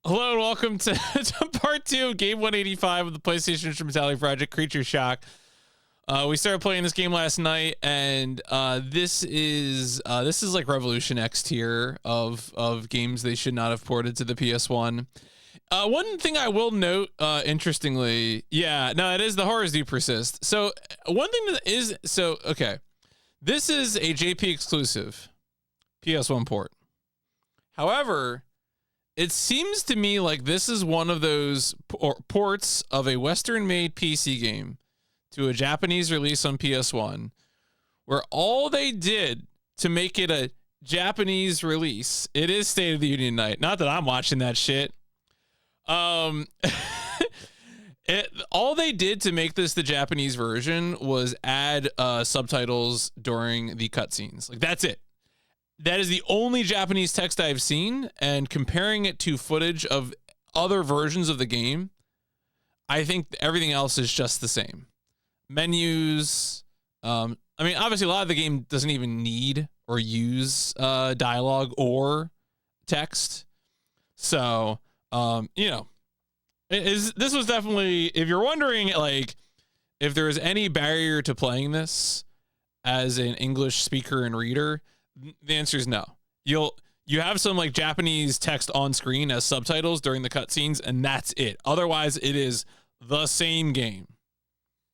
Hello and welcome to part 2 of game 185 of the PlayStation Instrumentality Project, Creature Shock. We started playing this game last night, and this is like Revolution X tier of games they should not have ported to the PS1. One thing I will note, interestingly, it is the horrors do persist. So one thing that is, okay, this is a JP exclusive PS1 port. However, it seems to me like this is one of those ports of a Western-made PC game to a Japanese release on PS1, where all they did to make it a Japanese release, it is State of the Union night. Not that I'm watching that shit. All they did to make this the Japanese version was add subtitles during the cutscenes. Like, that's it. That is the only Japanese text I've seen, and comparing it to footage of other versions of the game, I think everything else is just the same. Menus, I mean, obviously a lot of the game doesn't even need or use dialogue or text. So, this was definitely, if you're wondering, like, if there is any barrier to playing this as an English speaker and reader, the answer is no. You have some like Japanese text on screen as subtitles during the cutscenes, and that's it. Otherwise, it is the same game.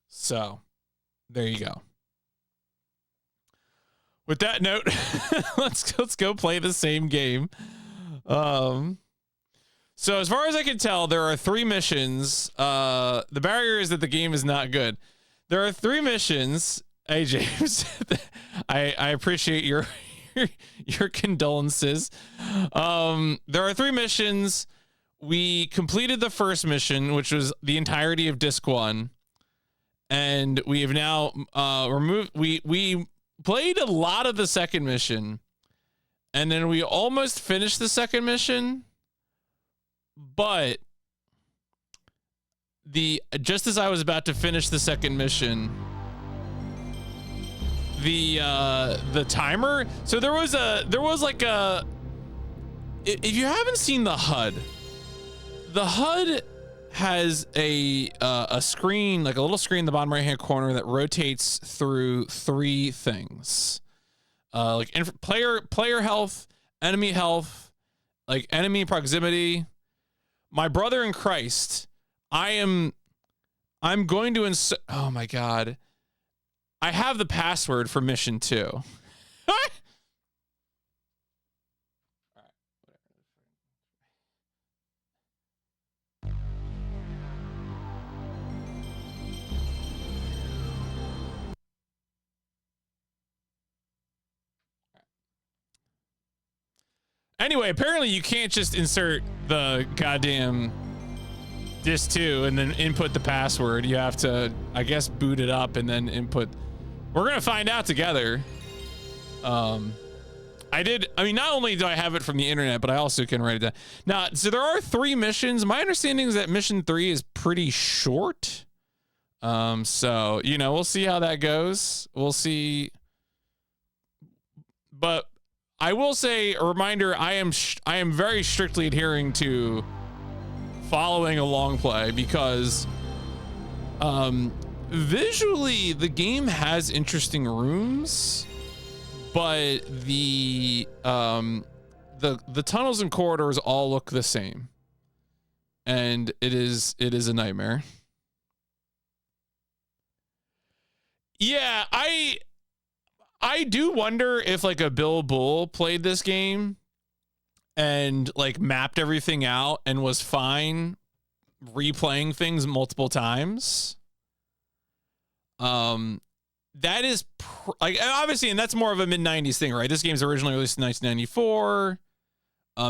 So, there you go. With that note, let's go play the same game. So as far as I can tell, there are 3 missions. The barrier is that the game is not good. There are 3 missions. Hey, James, I appreciate your condolences. There are 3 missions. We completed the first mission, which was the entirety of disc 1, and we have now removed. We played a lot of the second mission, and then we almost finished the second mission, but just as I was about to finish the second mission, the timer. So there was like a, if you haven't seen the HUD has a screen, like a little screen in the bottom right hand corner that rotates through 3 things, like player health, enemy health, like enemy proximity. My brother in Christ, I'm going to insert, oh my God, I have the password for mission 2. Anyway, apparently you can't just insert the goddamn disc 2 and then input the password. You have to, I guess, boot it up and then input. We're gonna find out together. I mean, not only do I have it from the internet, but I also can write it down. Now, so there are 3 missions. My understanding is that mission 3 is pretty short. So, we'll see how that goes. We'll see. But I will say, a reminder, I am very strictly adhering to following a long play because visually the game has interesting rooms, but the tunnels and corridors all look the same, and it is a nightmare. Yeah, I do wonder if like a Bill Bull played this game and like mapped everything out and was fine replaying things multiple times. That is like, obviously, and that's more of a mid-90s thing, right? This game's originally released in 1994.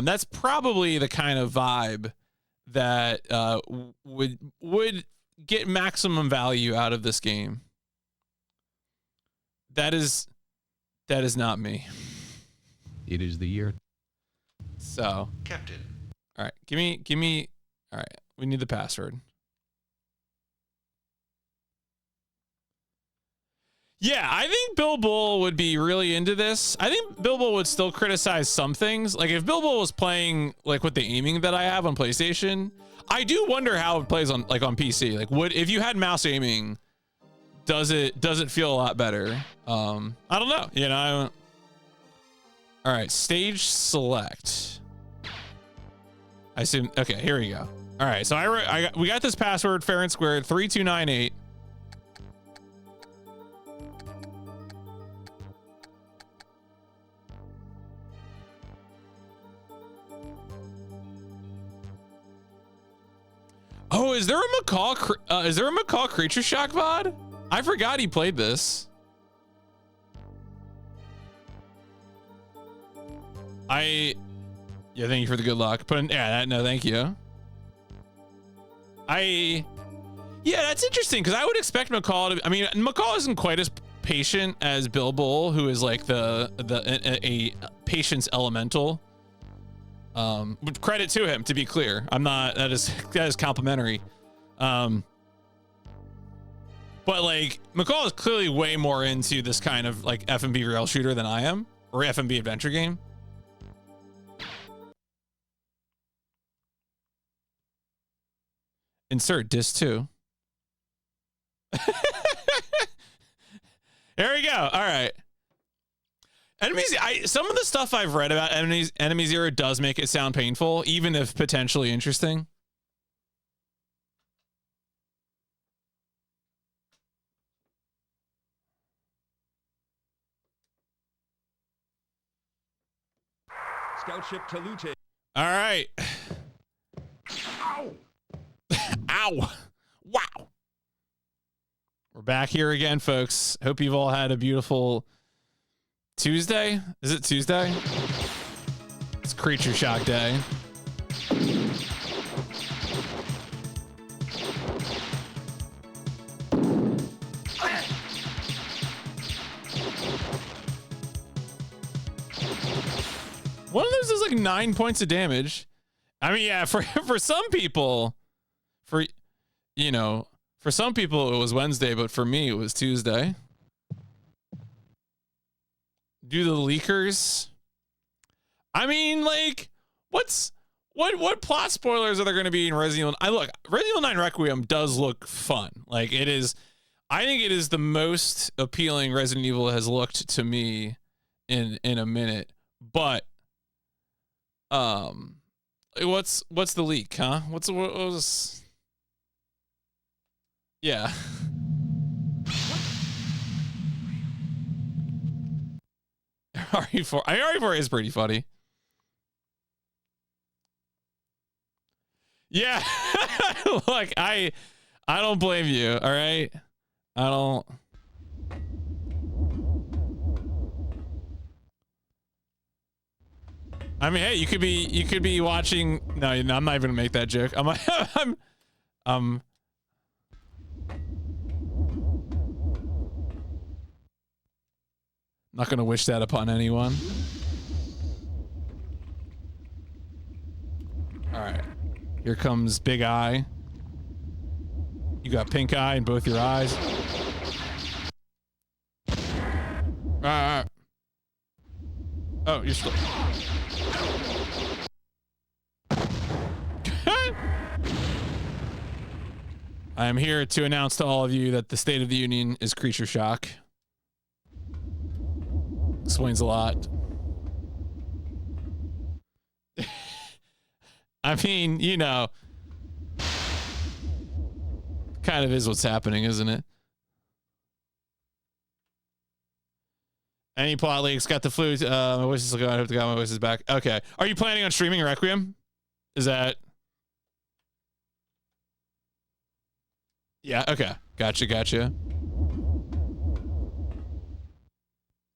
That's probably the kind of vibe that would get maximum value out of this game. That is not me. It is the year. So, Captain. All right, give me. All right, we need the password. Yeah, I think Bill Bull would be really into this. I think Bill Bull would still criticize some things. Like if Bill Bull was playing like with the aiming that I have on PlayStation, I do wonder how it plays on like on PC. Like would if you had mouse aiming, does it feel a lot better? I don't know. You know, I don't. All right, stage select. I assume. Okay, here we go. All right, so we got this password fair and square 3298. Oh, is there a Macaw Creature Shock VOD? I forgot he played this. Yeah, thank you for the good luck. No, thank you. Yeah, that's interesting because I would expect Macaw to. I mean, Macaw isn't quite as patient as Bill Bull, who is like a patience elemental. Credit to him, to be clear. I'm not. That is complimentary. But like Macaw is clearly way more into this kind of like FMV rail shooter than I am, or FMV adventure game. Insert disc 2. There we go. All right. Enemies. Some of the stuff I've read about Enemy Zero does make it sound painful, even if potentially interesting. Scout ship Talute. All right. Ow! Ow! Wow. We're back here again, folks. Hope you've all had a beautiful Tuesday. Is it Tuesday? It's Creature Shock Day. One of those does like 9 points of damage. I mean, yeah, for some people, for some people it was Wednesday, but for me it was Tuesday. Do the leakers? I mean, like, what plot spoilers are there going to be in Resident Evil? Resident Evil 9 Requiem does look fun. Like it is, I think it is the most appealing Resident Evil has looked to me in a minute. But what's the leak, huh? What was? Yeah. RE4 is pretty funny. Yeah. Look, I don't blame you, all right? I don't. I mean, hey, you could be watching. No, I'm not even gonna make that joke. I'm not gonna wish that upon anyone. All right, here comes Big Eye. You got pink eye in both your eyes. Oh, you're still. I am here to announce to all of you that the State of the Union is Creature Shock. Explains a lot. I mean, you know, kind of is what's happening, isn't it? Any plot leaks? Got the flu. My voice is going. I have to get my voice is back. Okay. Are you planning on streaming Requiem? Is that? Yeah. Okay. Gotcha.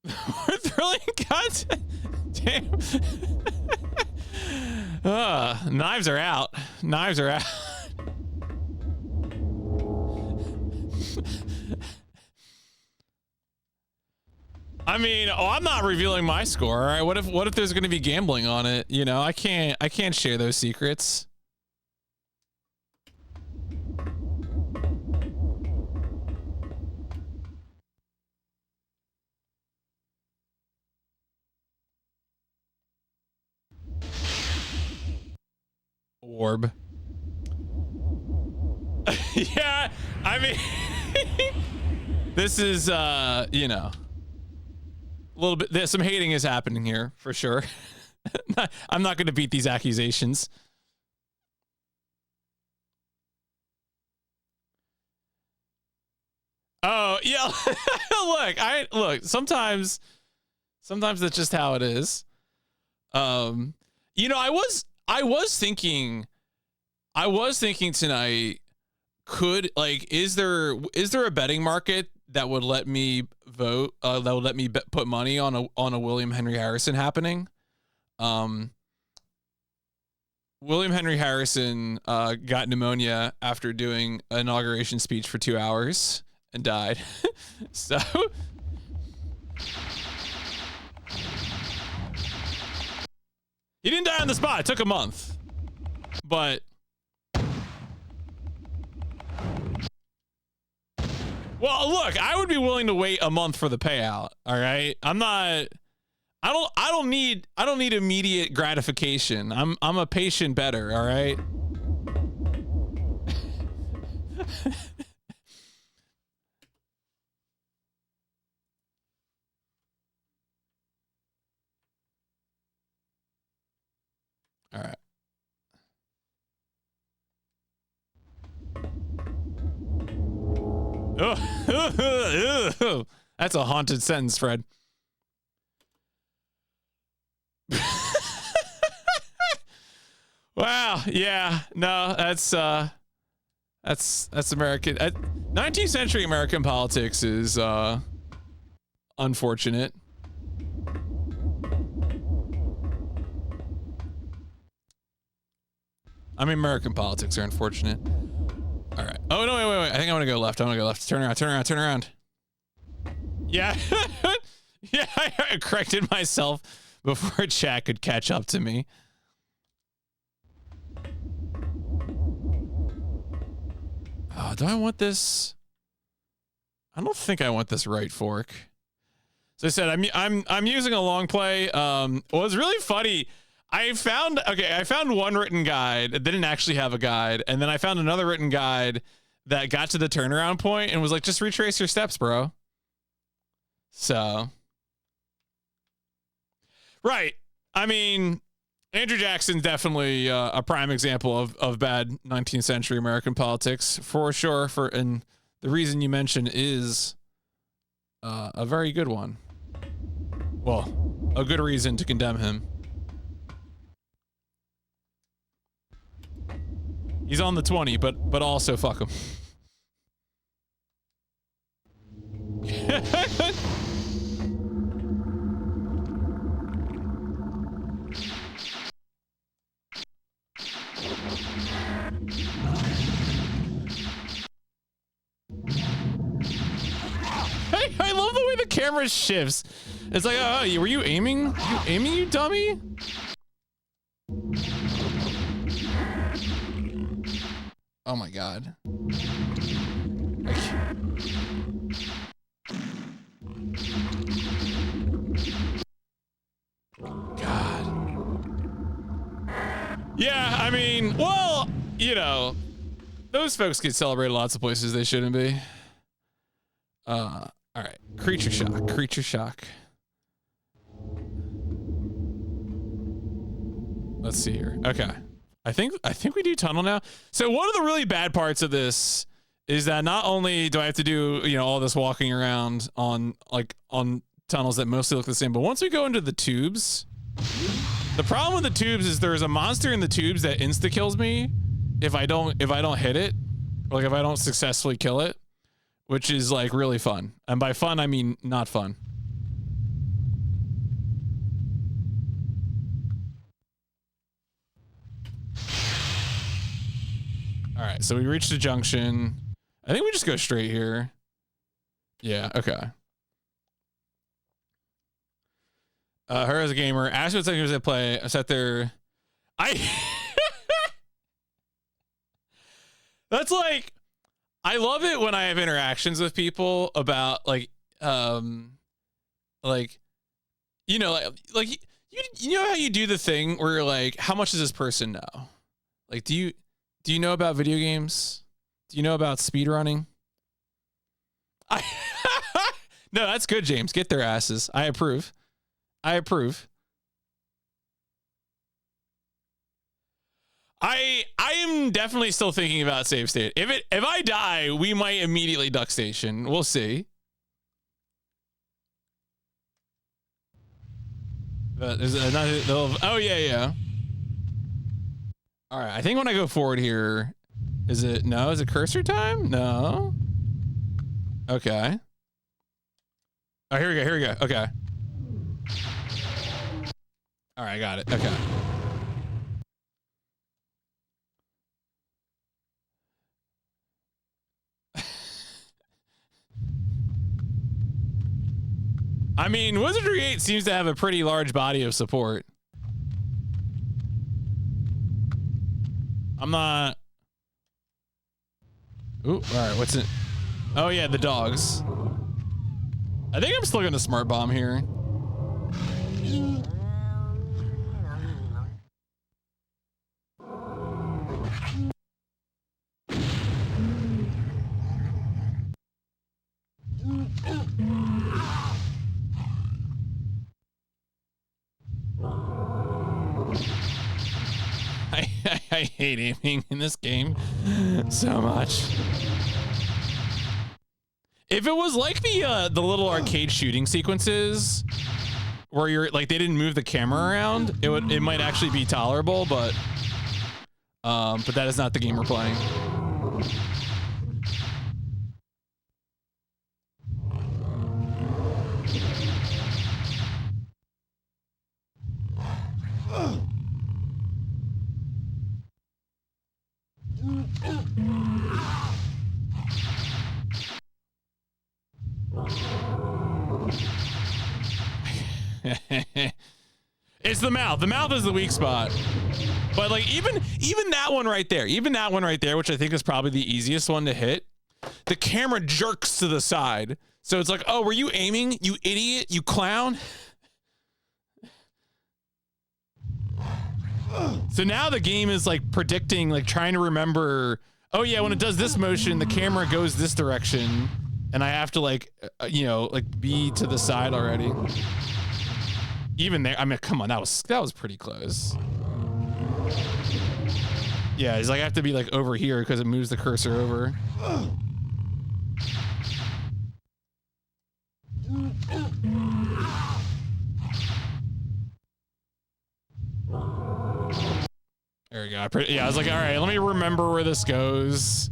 We're thrilling content. Damn. Knives are out. I mean, I'm not revealing my score. All right. What if there's going to be gambling on it? You know, I can't share those secrets. Orb. Yeah, I mean, this is, you know, a little bit, there's some hating is happening here for sure. I'm not going to beat these accusations. Oh, yeah. Look, sometimes that's just how it is. You know, I was thinking tonight, is there a betting market that would let me vote, that would let me put money on a William Henry Harrison happening? William Henry Harrison got pneumonia after doing an inauguration speech for 2 hours and died. So he didn't die on the spot. It took a month. But well, look, I would be willing to wait a month for the payout. All right. I don't need immediate gratification. I'm a patient bettor, all right? All right. Oh, that's a haunted sentence, Fred. Wow. Yeah. No, that's American. 19th century American politics is unfortunate. I mean, American politics are unfortunate. All right. Oh, no, wait. I think I want to go left. Turn around. Yeah. Yeah, I corrected myself before chat could catch up to me. Oh, do I want this? I don't think I want this right fork. As I said, I'm using a long play. Well, it's really funny. I found one written guide that didn't actually have a guide, and then I found another written guide that got to the turnaround point and was like, just retrace your steps, bro. So, right. I mean, Andrew Jackson's definitely a prime example of bad 19th century American politics for sure. And the reason you mentioned is a very good one. Well, a good reason to condemn him. He's on the 20, but also fuck him. Hey, I love the way the camera shifts. It's like, oh, were you aiming? You aiming, you dummy? Oh my god. God. Yeah, I mean, well, you know, those folks get celebrated lots of places they shouldn't be. All right. Creature shock. Let's see here. Okay. I think we do tunnel now. So one of the really bad parts of this is that not only do I have to do, you know, all this walking around on tunnels that mostly look the same, but once we go into the tubes, the problem with the tubes is there's a monster in the tubes that insta kills me if I don't hit it, or like if I don't successfully kill it, which is like really fun. And by fun I mean not fun. All right, so we reached the junction. I think we just go straight here. Yeah, okay. Her as a gamer. Ask me what games I play. I sat there. That's like, I love it when I have interactions with people about like, you know, like you know how you do the thing where you're like, how much does this person know? Like, do you know about video games? Do you know about speedrunning? No, that's good, James. Get their asses. I approve. I approve. I am definitely still thinking about save state. If I die, we might immediately duck station. We'll see. Oh yeah. All right. I think when I go forward here, is it cursor time? No. Okay. Oh, here we go. Okay. All right, I got it. Okay. I mean, Wizardry 8 seems to have a pretty large body of support. I'm not... Ooh, alright, what's it? Oh yeah, the dogs. I think I'm still gonna smart bomb here. I hate aiming in this game so much. If it was like the little arcade shooting sequences where you're like they didn't move the camera around, it might actually be tolerable, but that is not the game we're playing. It's the mouth. The mouth is the weak spot. But like even that one right there, which I think is probably the easiest one to hit, the camera jerks to the side. So it's like, oh, were you aiming, you idiot, you clown? So now the game is like predicting, like trying to remember, oh yeah, when it does this motion, the camera goes this direction, and I have to like, like be to the side already. Even there, I mean, come on, that was pretty close. Yeah, it's like I have to be like over here because it moves the cursor over. There we go. Yeah, I was like, all right, let me remember where this goes.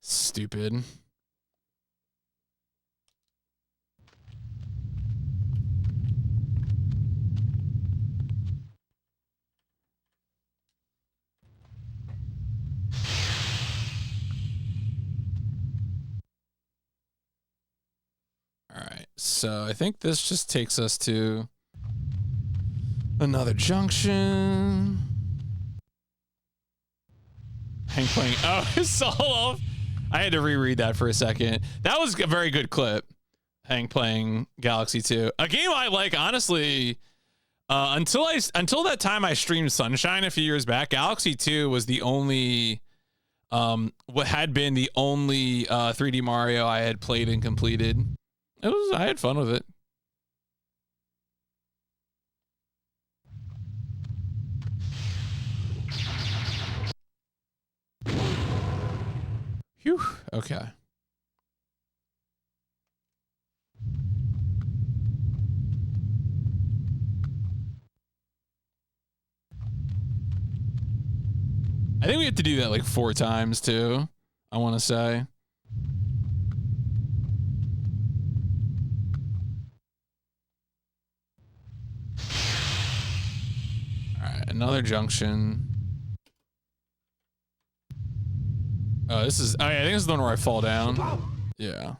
Stupid. All right, so I think this just takes us to another junction. Hank playing. Oh, it's all off. I had to reread that for a second. That was a very good clip. Hank playing Galaxy 2, a game I like, honestly. Until that time I streamed Sunshine a few years back, Galaxy 2 was the only, what had been the only 3D Mario I had played and completed. I had fun with it. Phew. Okay. I think we have to do that like 4 times too, I want to say. All right, another junction. Oh, this is, I think this is the one where I fall down. Yeah.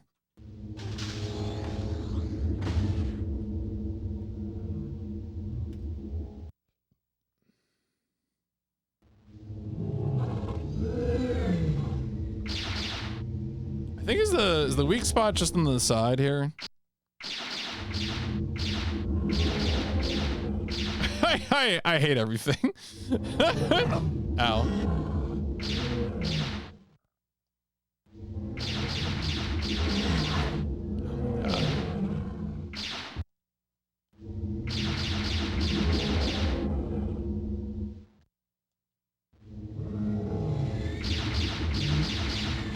I think is the weak spot just on the side here. I hate everything. Ow.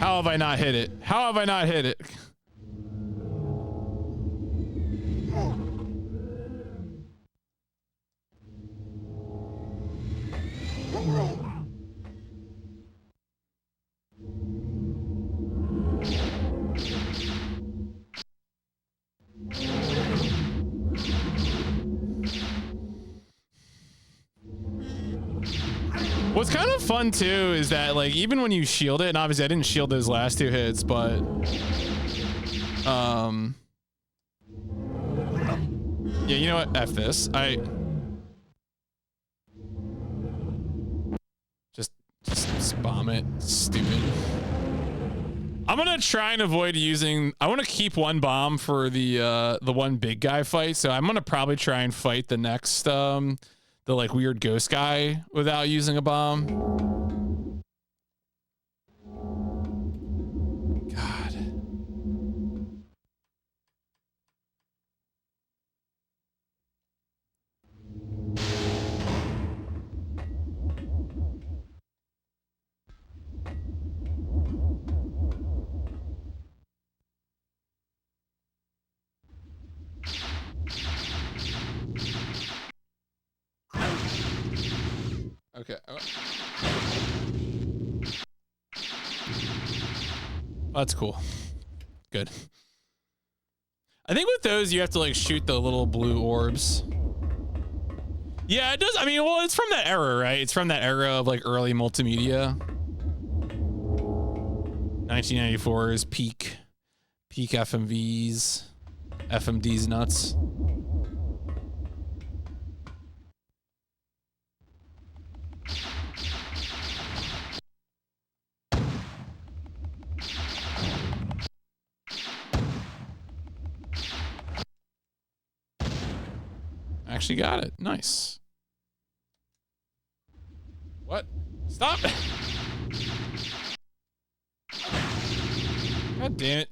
How have I not hit it? How have I not hit it? What's kind of fun too is that like even when you shield it, and obviously I didn't shield those last two hits, but yeah, you know what? F this. Just bomb it. Stupid. I'm gonna try and avoid using. I want to keep one bomb for the one big guy fight, so I'm gonna probably try and fight the next the like weird ghost guy without using a bomb. God. Okay. That's cool. Good. I think with those you have to like shoot the little blue orbs. Yeah, it does. I mean, well, it's from that era, right? It's from that era of like early multimedia. 1994's peak FMVs, FMDs nuts. Actually got it. Nice. What? Stop! God damn it.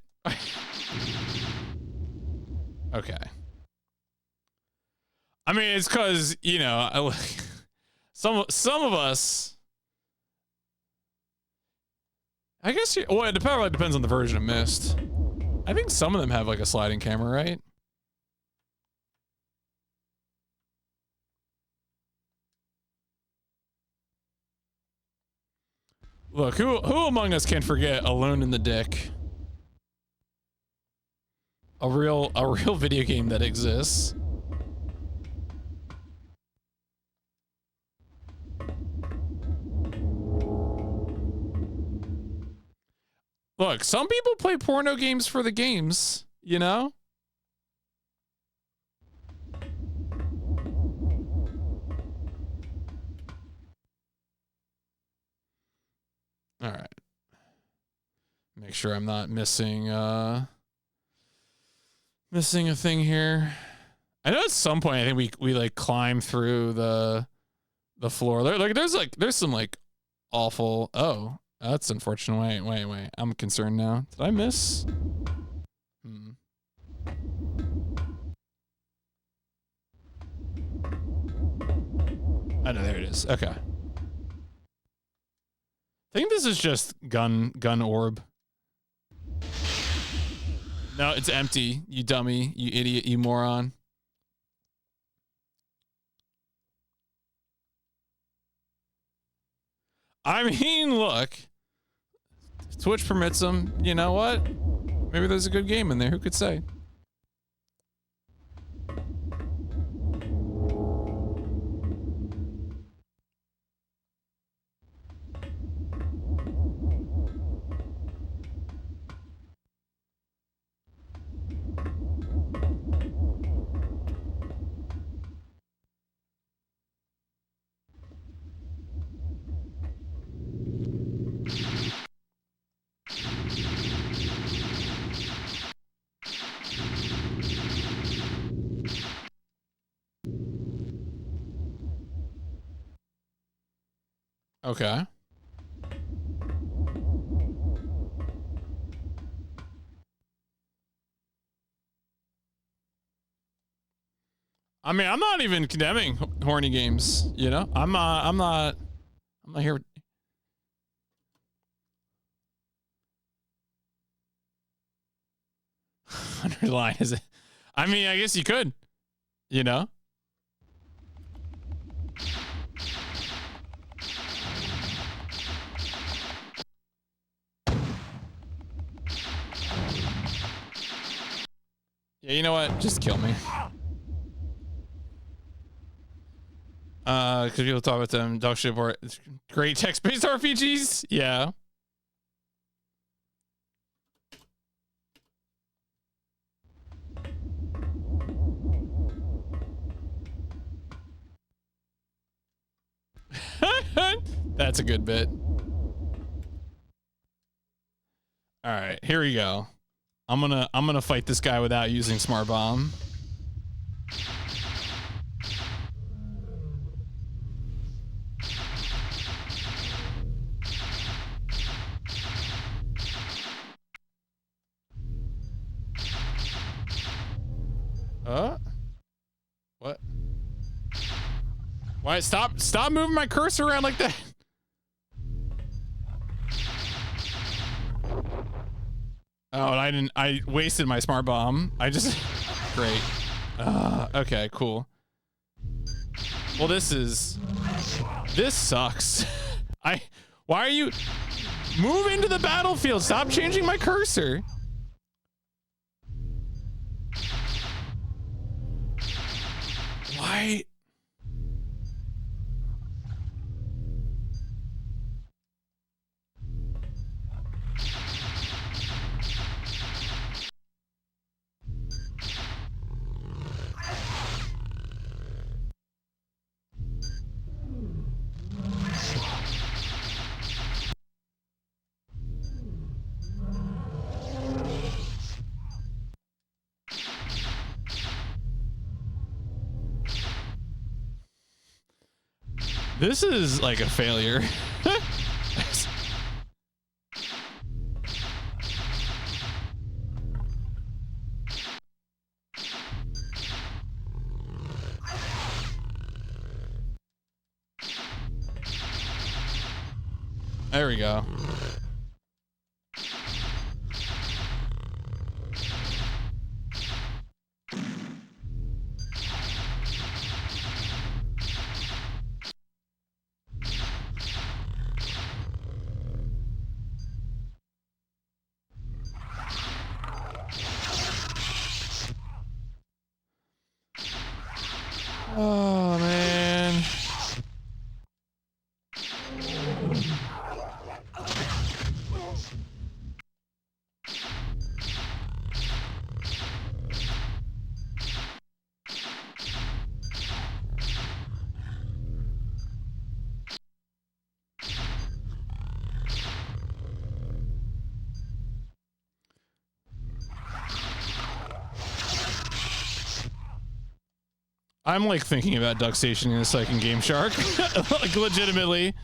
Okay. I mean, it's because, you know, some of us, I guess, well, it probably depends on the version of Myst. I think some of them have like a sliding camera, right? Look, who among us can forget Alone in the Dick? A real video game that exists. Look, some people play porno games for the games, you know? All right. Make sure I'm not missing missing a thing here. I know at some point I think we like climb through the floor. There's some like awful. Oh, that's unfortunate. Wait. I'm concerned now. Did I miss? Oh no, there it is. Okay. I think this is just gun orb. No, it's empty, you dummy, you idiot, you moron. I mean, look. Twitch permits them. You know what? Maybe there's a good game in there. Who could say? Okay. I mean, I'm not even condemning horny games, you know? I'm not here. underline is it? I mean, I guess you could, you know? Yeah, you know what? Just kill me. Because people talk about them dog shit or great text-based RPGs. Yeah. That's a good bit. All right, here we go. I'm gonna fight this guy without using smart bomb. What? Why? Stop moving my cursor around like that. Oh, and I wasted my smart bomb. Great. Okay, cool. Well, this sucks. Why are you, move into the battlefield. Stop changing my cursor. Why? This is like a failure. There we go. Oh, man. I'm like thinking about duck stationing in a second Game Shark. Like legitimately.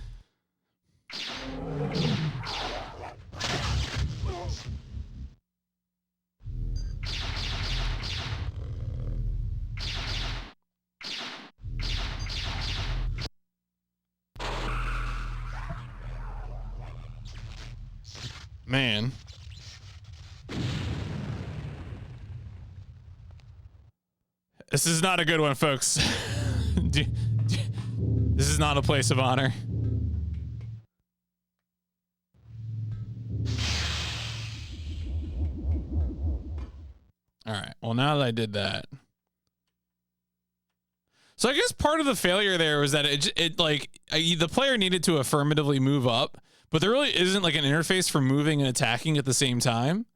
Man. This is not a good one, folks. This is not a place of honor. All right. Well, now that I did that. So I guess part of the failure there was that the player needed to affirmatively move up, but there really isn't like an interface for moving and attacking at the same time.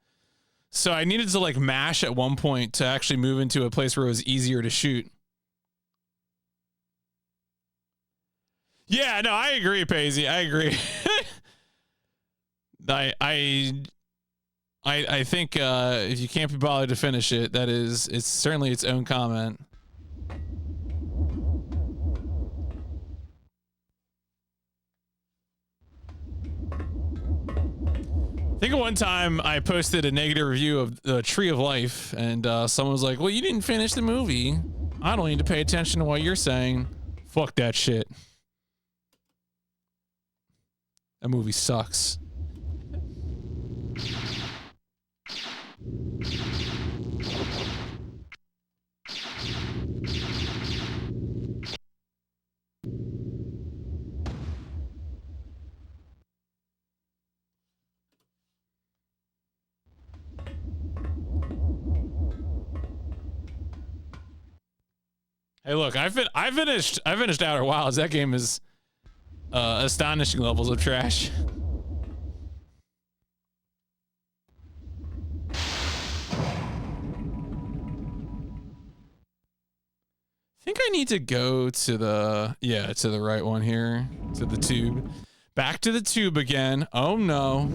So I needed to like mash at one point to actually move into a place where it was easier to shoot. Yeah, no, I agree, Paisy. I agree. I think if you can't be bothered to finish it, it's certainly its own comment. I think at one time I posted a negative review of the Tree of Life, and someone was like, well, you didn't finish the movie. I don't need to pay attention to what you're saying. Fuck that shit. That movie sucks. Hey, look, I finished Outer Wilds. That game is astonishing levels of trash. I think I need to go to the right one here, to the tube. Back to the tube again. Oh no.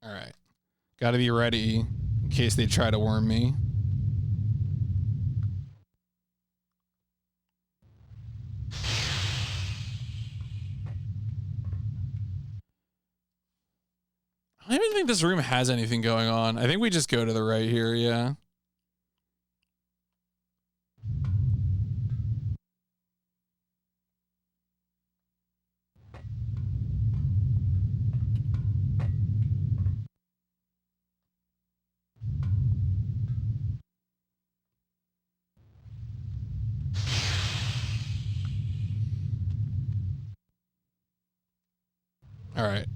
All right. Got to be ready in case they try to worm me. I don't even think this room has anything going on. I think we just go to the right here, yeah.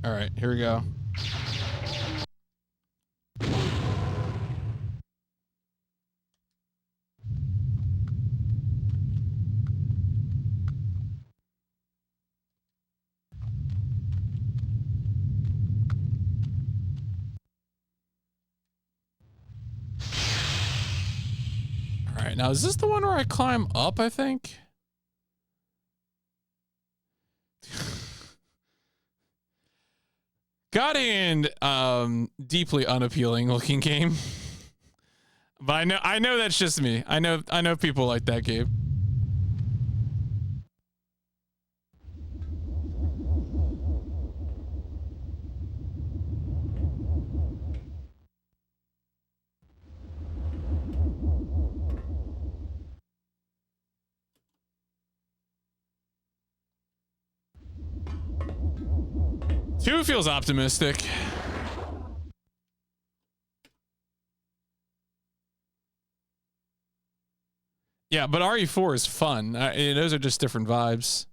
All right, here we go. All right, now is this the one where I climb up, I think? God and deeply unappealing looking game. But I know that's just me. I know people like that game. Two feels optimistic. Yeah, but RE4 is fun. Those are just different vibes.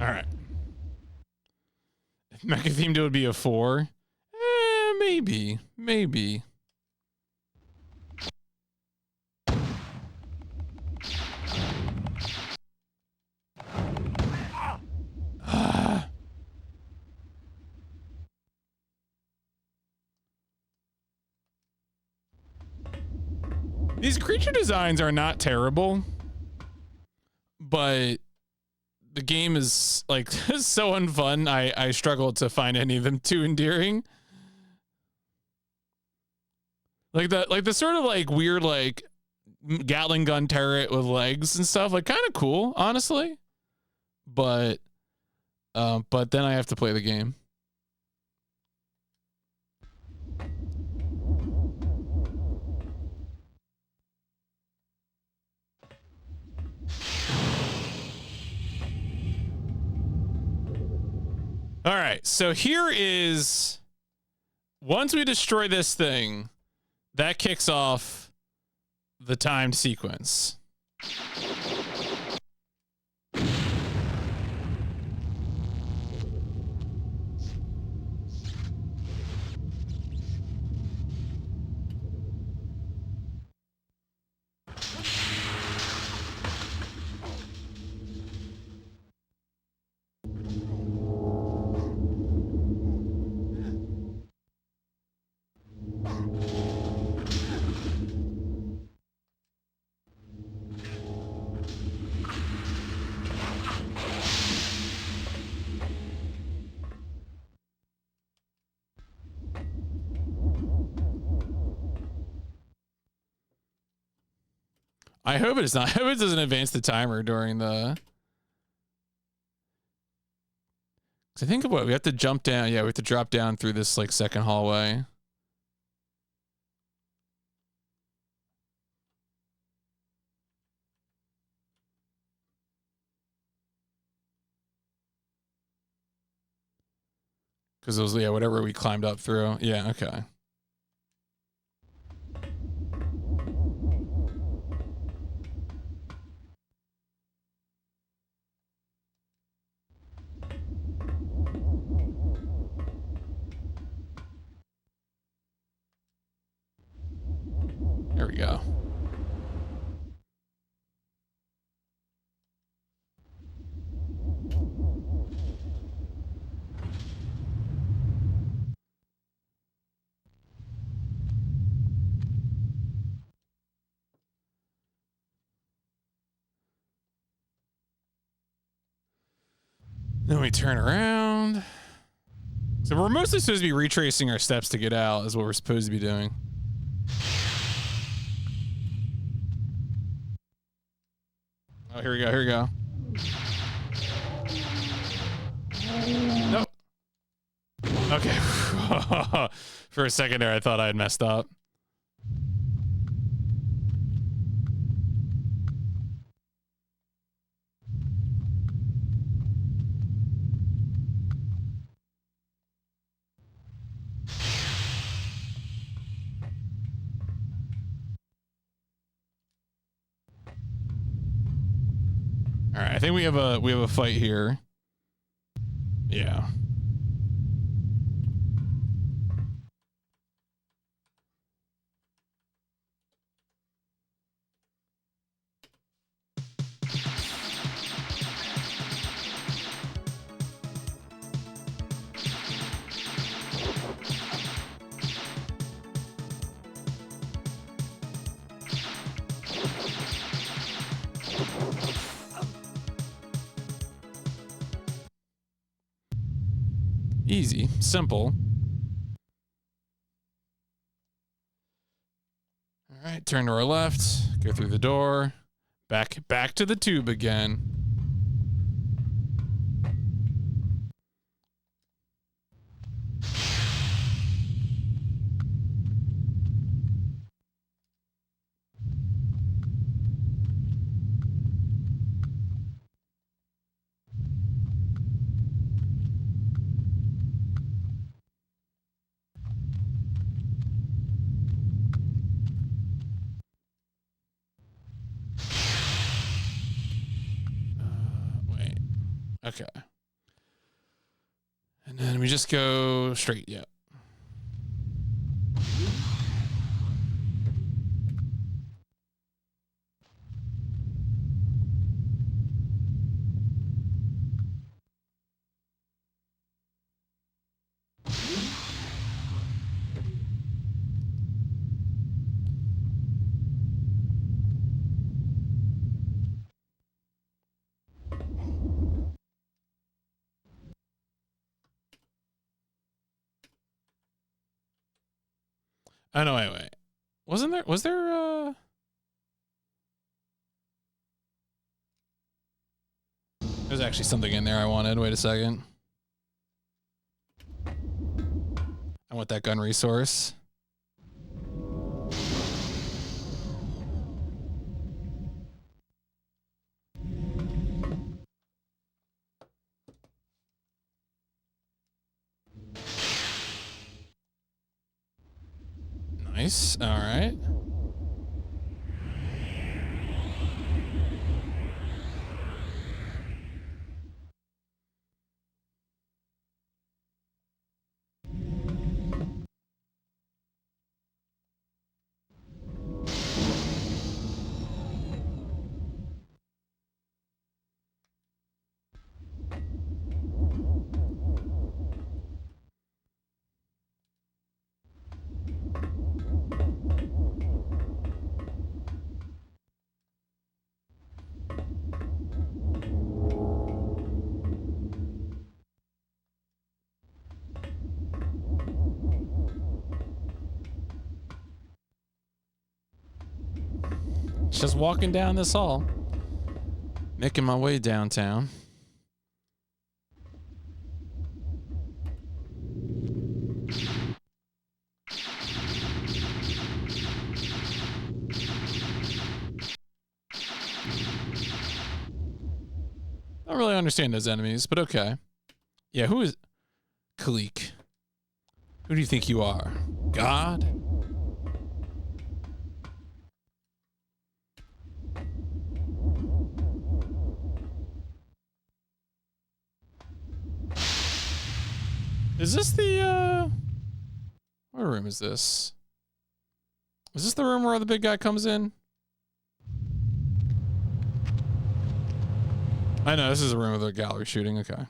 All right. If Mecha themed, it would be a 4. Maybe. These creature designs are not terrible, but the game is like so unfun. I struggle to find any of them too endearing. Like the sort of like weird like Gatling gun turret with legs and stuff, like kind of cool, honestly. But then I have to play the game. All right, so here is, once we destroy this thing, that kicks off the timed sequence. I hope it is not. I hope it doesn't advance the timer during the. Cause I think of what we have to jump down. Yeah, we have to drop down through this like second hallway. Cause it was, yeah, whatever we climbed up through. Yeah, okay. There we go. Then we turn around. So we're mostly supposed to be retracing our steps to get out, is what we're supposed to be doing. Oh, here we go. Here we go. Nope. Okay. For a second there, I thought I had messed up. All right, I think we have a fight here. Yeah. Easy, simple. All right, turn to our left, go through the door, back to the tube again. Wait. Okay. And then we just go straight. Yeah. Oh no, wait. Was there there's actually something in there I wanted. Wait a second. I want that gun resource. Nice. All right. Just walking down this hall, making my way downtown. I don't really understand those enemies, but okay. Yeah, who is Kalik? Who do you think you are? God? Is this the, what room is this? Is this the room where the big guy comes in? I know, this is a room with a gallery shooting, okay.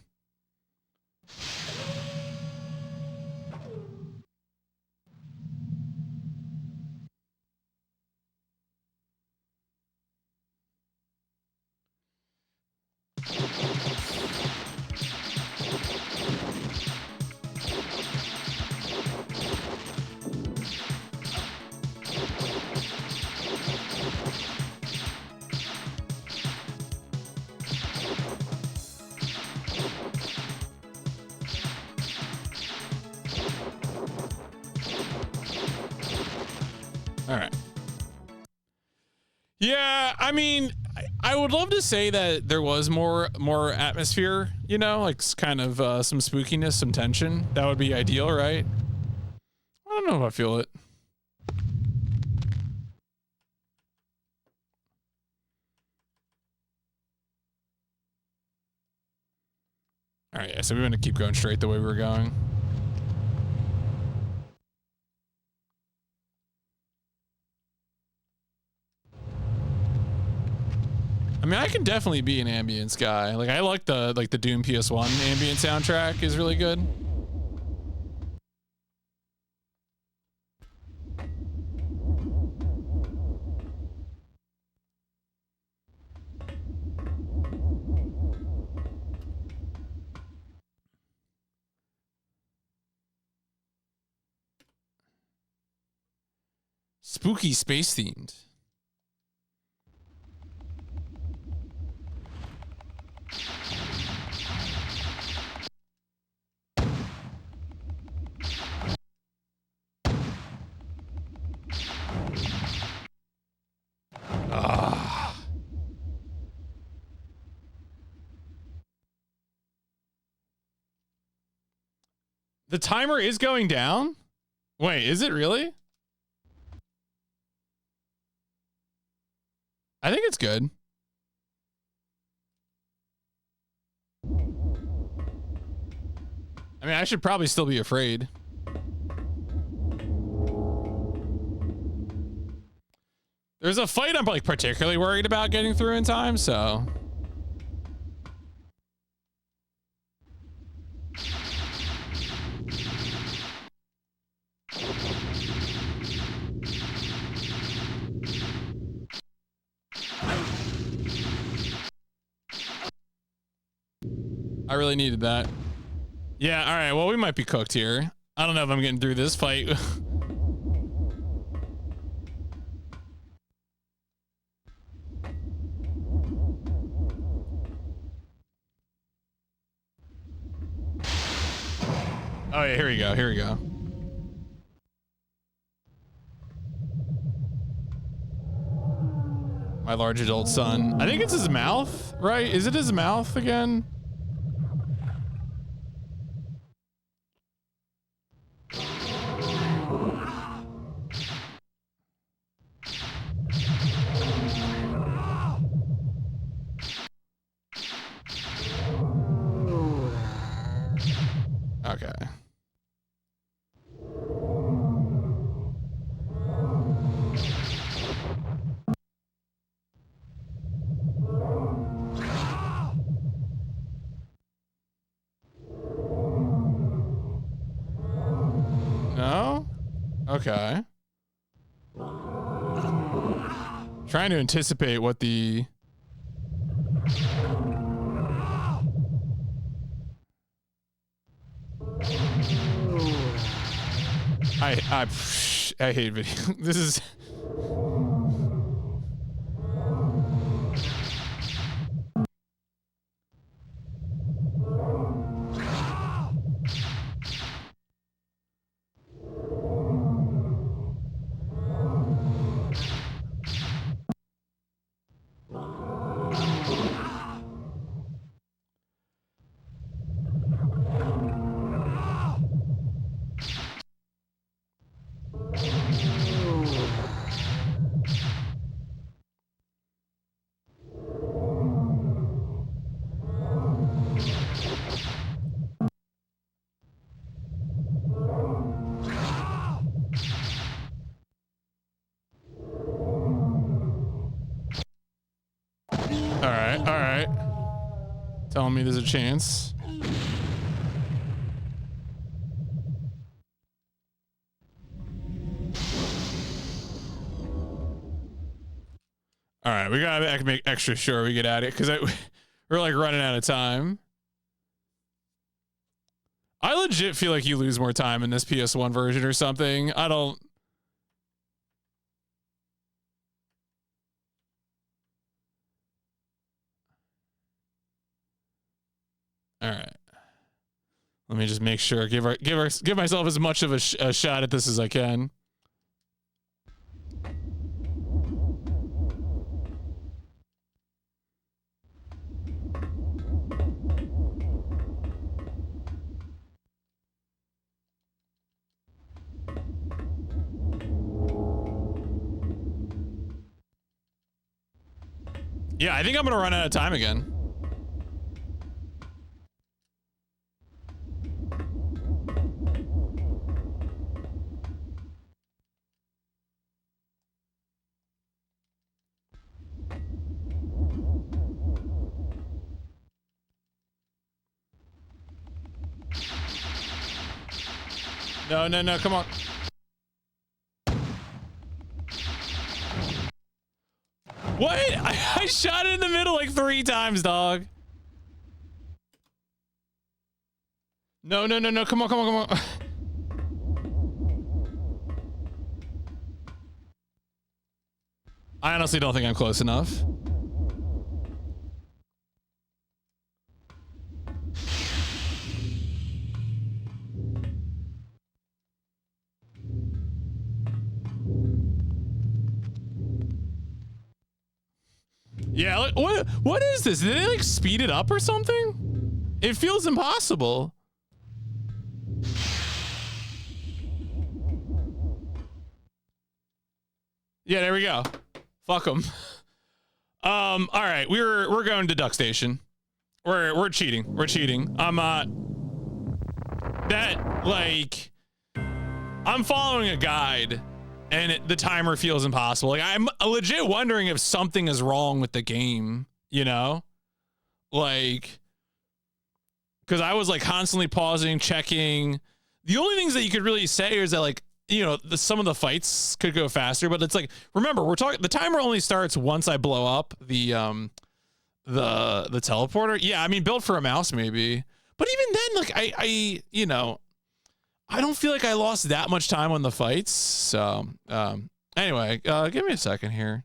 All right. Yeah, I mean, I would love to say that there was more atmosphere, you know, like kind of some spookiness, some tension. That would be ideal, right? I don't know if I feel it. All right, yeah, so we're going to keep going straight the way we were going. I mean, I can definitely be an ambience guy. Like, I like the Doom PS1 ambient soundtrack is really good. Spooky space themed. Ah. The timer is going down? Wait, is it really? I think it's good. I mean, I should probably still be afraid. There's a fight I'm like particularly worried about getting through in time, so. I really needed that. Yeah, all right, well, we might be cooked here. I don't know if I'm getting through this fight. Oh yeah, here we go, here we go. My large adult son. I think it's his mouth, right? Is it his mouth again? Okay. Trying to anticipate what the... I hate video. This is... All right. Telling me there's a chance. All right, we gotta make extra sure we get at it because we're like running out of time. I legit feel like you lose more time in this PS1 version or something. I don't. All right. Let me just make sure. Give myself as much of a shot at this as I can. Yeah, I think I'm gonna run out of time again. No, come on. What? I shot it in the middle like 3 times, dog. No. Come on. I honestly don't think I'm close enough. Yeah, like, what is this? Did they like speed it up or something? It feels impossible. Yeah, there we go. Fuck them. All right, we're going to Duck Station. We're cheating. We're cheating. I'm following a guide. And the timer feels impossible. Like, I'm legit wondering if something is wrong with the game, you know? Like, because I was like constantly pausing, checking. The only things that you could really say is that, like, you know, some of the fights could go faster, but it's like, remember, the timer only starts once I blow up the teleporter. Yeah, I mean, built for a mouse maybe. But even then, like, I you know, I don't feel like I lost that much time on the fights. So, anyway, give me a second here.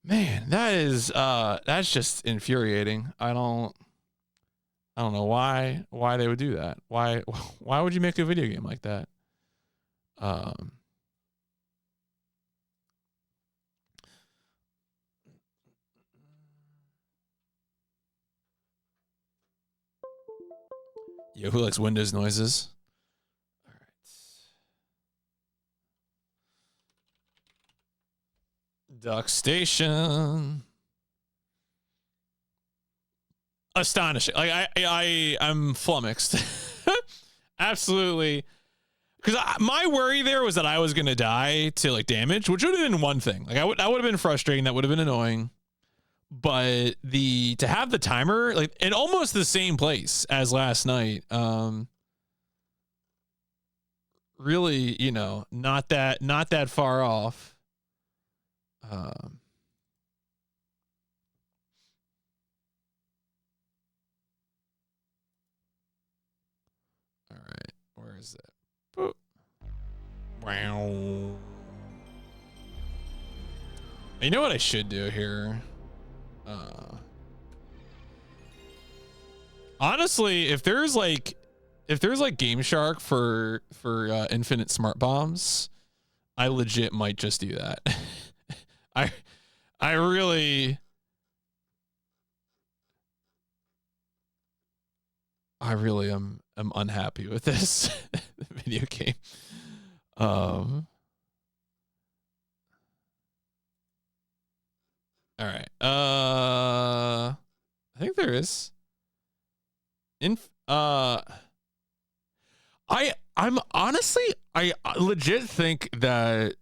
Man, that's just infuriating. I don't know why they would do that. Why would you make a video game like that? Yo, who likes Windows noises? All right. Duck Station. Astonishing. Like I'm flummoxed. Absolutely. Because my worry there was that I was gonna die to like damage, which would have been one thing. Like that would have been frustrating. That would have been annoying. But to have the timer like in almost the same place as last night, really, you know, not that far off. All right, where is it? Boop. Wow. You know what I should do here? Honestly, if there's like Game Shark for infinite smart bombs, I legit might just do that. I I really am unhappy with this video game. All right. I think there is. I'm honestly, I legit think that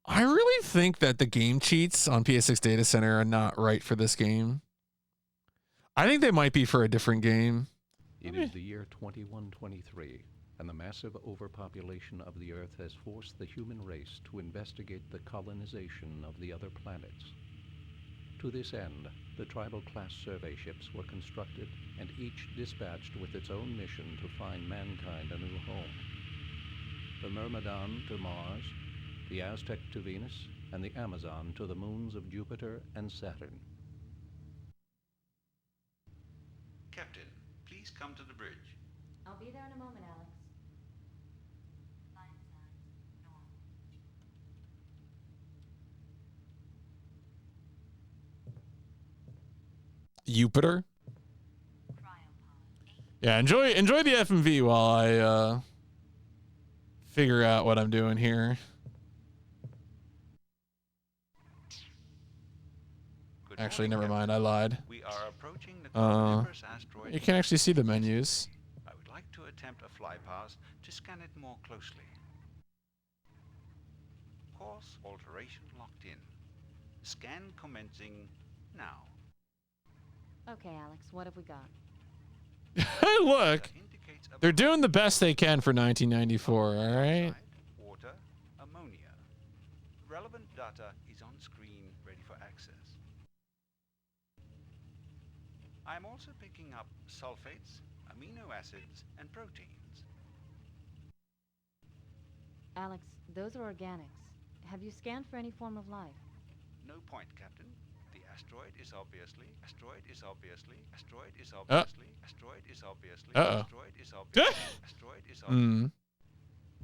I really think that the game cheats on PS6 Data Center are not right for this game. I think they might be for a different game. It is the year 2123, and the massive overpopulation of the Earth has forced the human race to investigate the colonization of the other planets. To this end, the tribal class survey ships were constructed and each dispatched with its own mission to find mankind a new home. The Myrmidon to Mars, the Aztec to Venus, and the Amazon to the moons of Jupiter and Saturn. Captain, please come to the bridge. I'll be there in a moment, Alex. Jupiter. Yeah, enjoy the FMV while I figure out what I'm doing here. Actually, never mind. I lied. We are approaching the Columbus asteroid. You can actually see the menus. I would like to attempt a flypast to scan it more closely. Course alteration locked in. Scan commencing now. Okay, Alex, what have we got? Look, they're doing the best they can for 1994. All right. Water, ammonia. Relevant data is on screen, ready for access. I'm also picking up sulfates, amino acids, and proteins. Alex, those are organics. Have you scanned for any form of life? No point, Captain. The asteroid is obviously.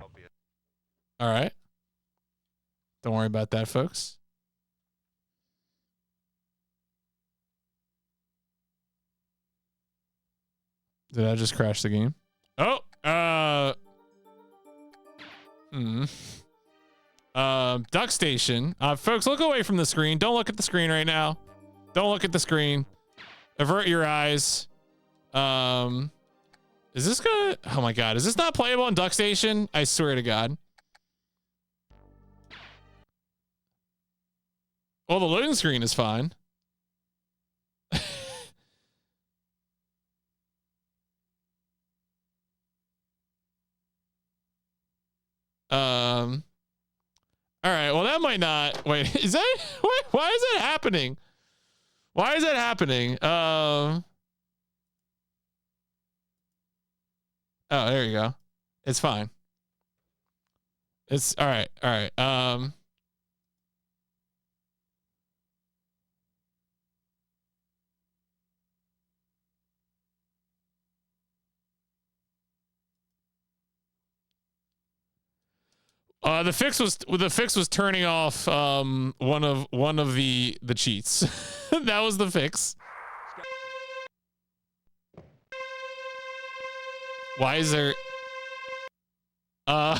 Obvious. All right. Don't worry about that, folks. Did I just crash the game? Oh, Duck Station. Folks, look away from the screen. Don't look at the screen right now. Don't look at the screen. Avert your eyes. Is this gonna? Oh my God, is this not playable on Duck Station? I swear to God. Well, the loading screen is fine. All right. Well, that might not. Wait, is that? Why is that happening? Why is that happening? Oh, there you go. It's fine. It's all right. All right. The fix was turning off one of the cheats. That was the fix. Why is there uh-oh.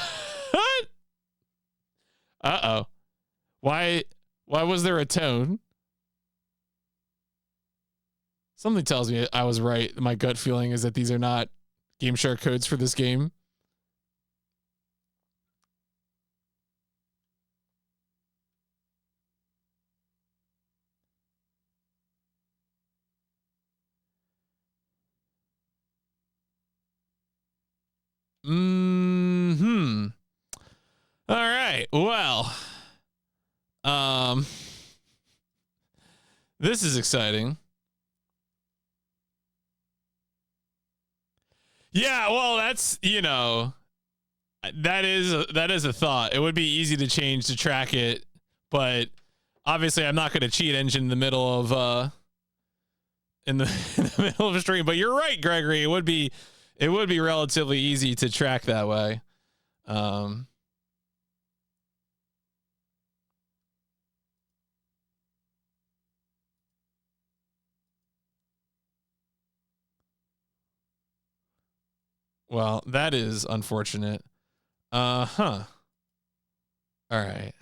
Why was there a tone? Something tells me I was right. My gut feeling is that these are not Game Shark codes for this game. Hmm. All right. Well, this is exciting. Yeah, well, that's, you know, that is a thought. It would be easy to change to track it, but obviously I'm not going to cheat engine in the middle of in the middle of a stream. But you're right, Gregory. It would be relatively easy to track that way. Well, that is unfortunate. Huh. All right.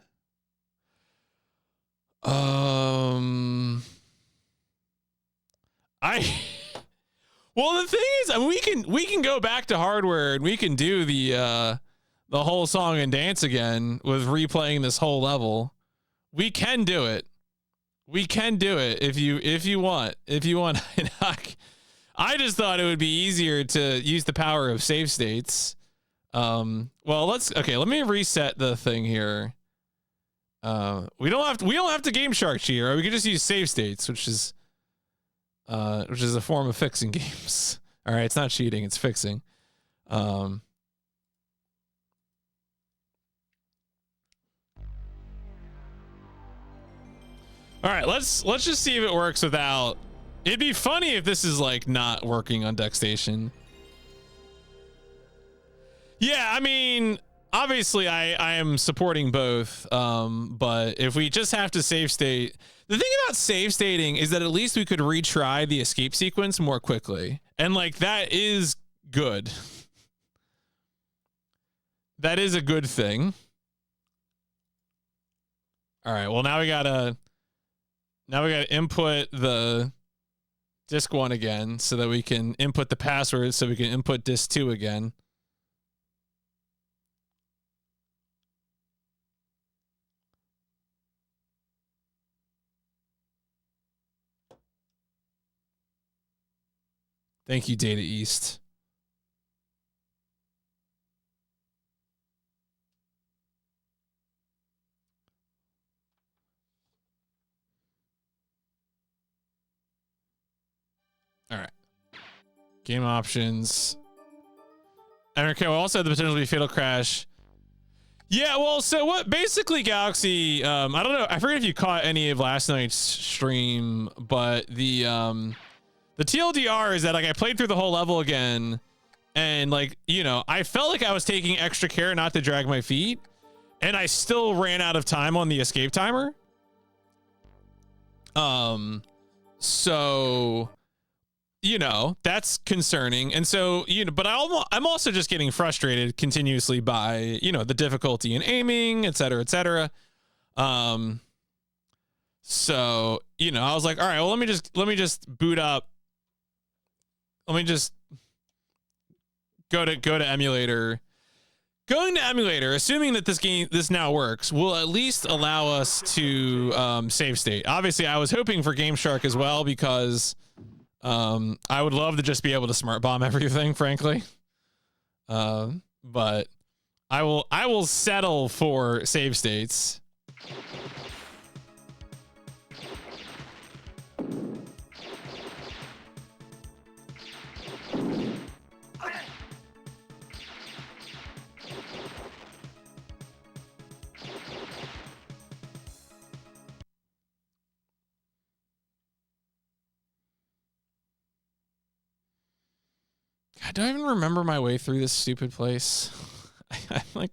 I Well, the thing is, I mean, we can go back to hardware and we can do the whole song and dance again with replaying this whole level. We can do it. We can do it if you want. If you want. I just thought it would be easier to use the power of save states. Well, let me reset the thing here. We don't have to Game Shark cheat, or we can just use save states, which is a form of fixing games. All right, it's not cheating, it's fixing. All right, let's just see if it works without. It'd be funny if this is like not working on DeckStation. Yeah, I mean, obviously I am supporting both, but if we just have to save state, the thing about save stating is that at least we could retry the escape sequence more quickly, and like that is good. That is a good thing. All right, well now we gotta input the disk 1 again so that we can input the password so we can input disk 2 again. Thank you, Data East. All right. Game options. Okay, we also had the potential to be fatal crash. Yeah, well, so what basically Galaxy, I don't know, I forget if you caught any of last night's stream, but the TLDR is that like I played through the whole level again, and like, you know, I felt like I was taking extra care not to drag my feet, and I still ran out of time on the escape timer. So, you know, that's concerning. And so, you know, but I'm also just getting frustrated continuously by, you know, the difficulty in aiming, et cetera, et cetera. So, you know, I was like, all right, well, let me just boot up. Let me just go to emulator. Going to emulator, assuming that this now works, will at least allow us to save state. Obviously, I was hoping for Game Shark as well, because I would love to just be able to smart bomb everything, frankly. But I will settle for save states. God, do I even remember my way through this stupid place? I'm like,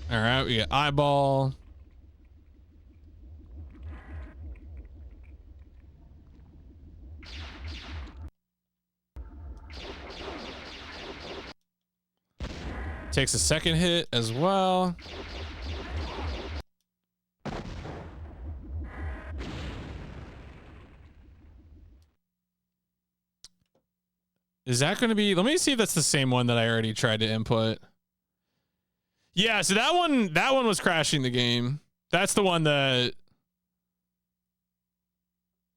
all right, we got eyeball. Takes a second hit as well. Is that going to be? Let me see if that's the same one that I already tried to input. Yeah, so that one was crashing the game. That's the one that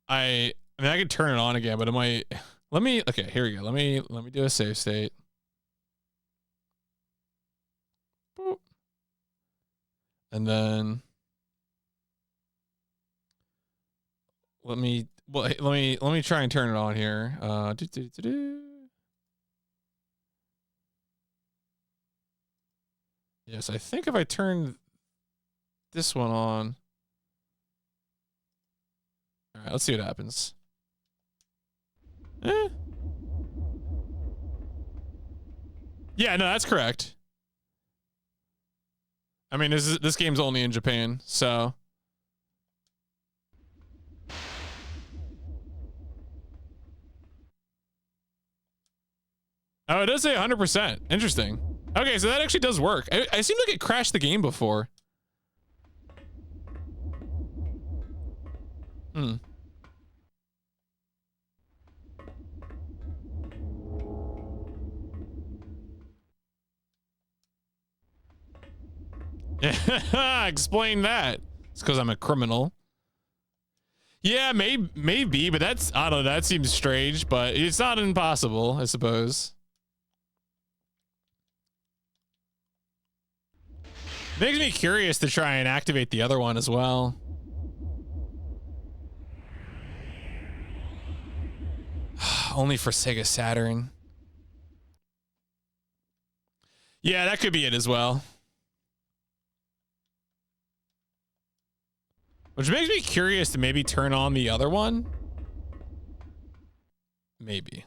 I mean I could turn it on again, but it might. Okay, here we go. Let me do a save state. Boop. And then let me try and turn it on here. Yes, I think if I turn this one on. All right, let's see what happens. Yeah, no, that's correct. I mean, this game's only in Japan, so. Oh, it does say 100%. Interesting. Okay, so that actually does work. I seem like it crashed the game before. Explain that. It's because I'm a criminal. Yeah, maybe, but that's, I don't know, that seems strange, but it's not impossible, I suppose. Makes me curious to try and activate the other one as well. Only for Sega Saturn. Yeah, that could be it as well. Which makes me curious to maybe turn on the other one. Maybe.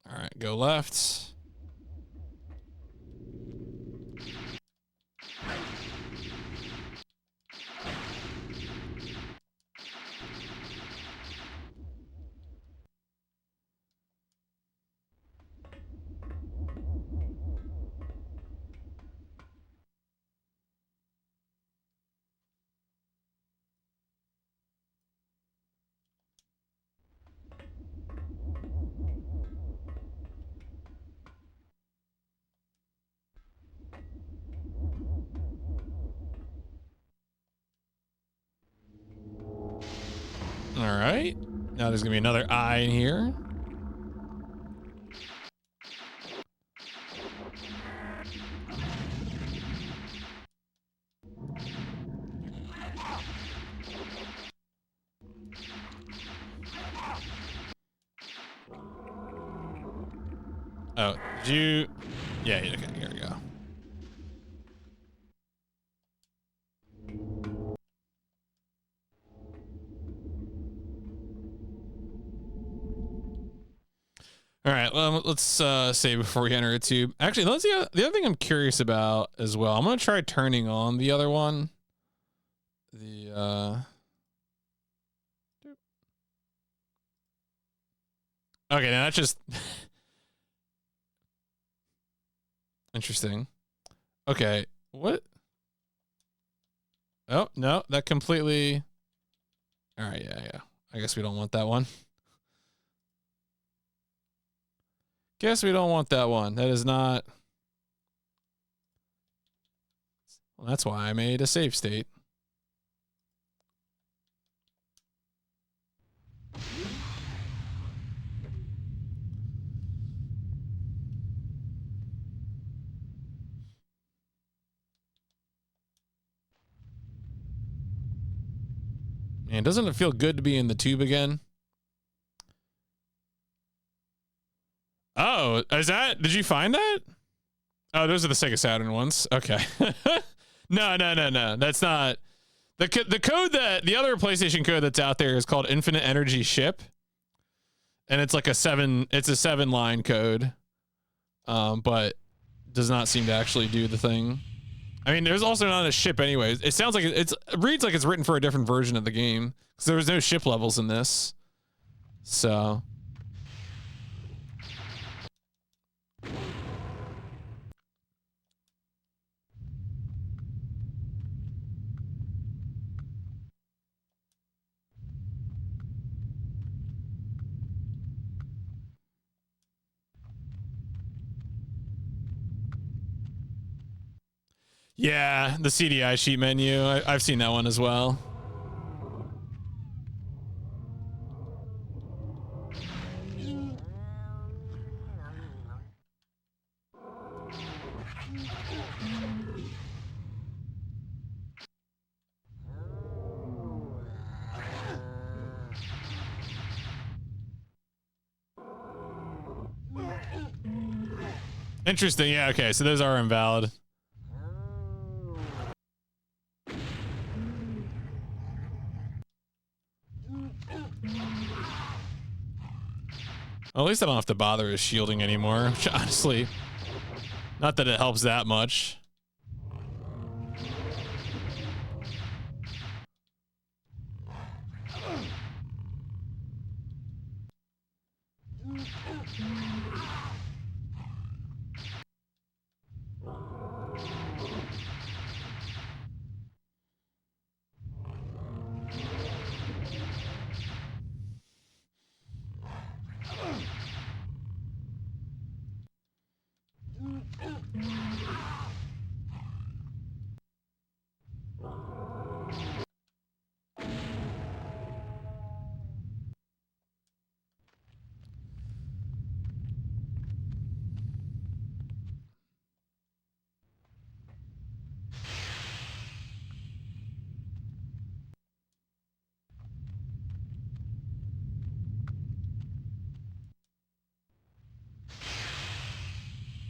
All right, go left. All right. Now there's gonna be another eye in here. Oh, did you? Yeah, okay, here we go. All right, well, let's save before we enter a tube. Actually, let's see. The other thing I'm curious about as well. I'm gonna try turning on the other one. Okay, now that's just interesting. Okay, what? Oh no, that completely. All right, yeah. I guess we don't want that one. Guess we don't want that one. That is not. Well, that's why I made a save state. Man, doesn't it feel good to be in the tube again? Oh, is that? Did you find that? Oh, those are the Sega Saturn ones. Okay. No. That's not the code that the other PlayStation code that's out there is called Infinite Energy Ship, and it's like a 7-line code, but does not seem to actually do the thing. I mean, there's also not a ship anyways. It sounds like it reads like it's written for a different version of the game because there was no ship levels in this. So. Yeah, the CDI sheet menu. I've seen that one as well. Interesting. Yeah, okay. So those are invalid. Well, at least I don't have to bother with shielding anymore, which honestly, not that it helps that much.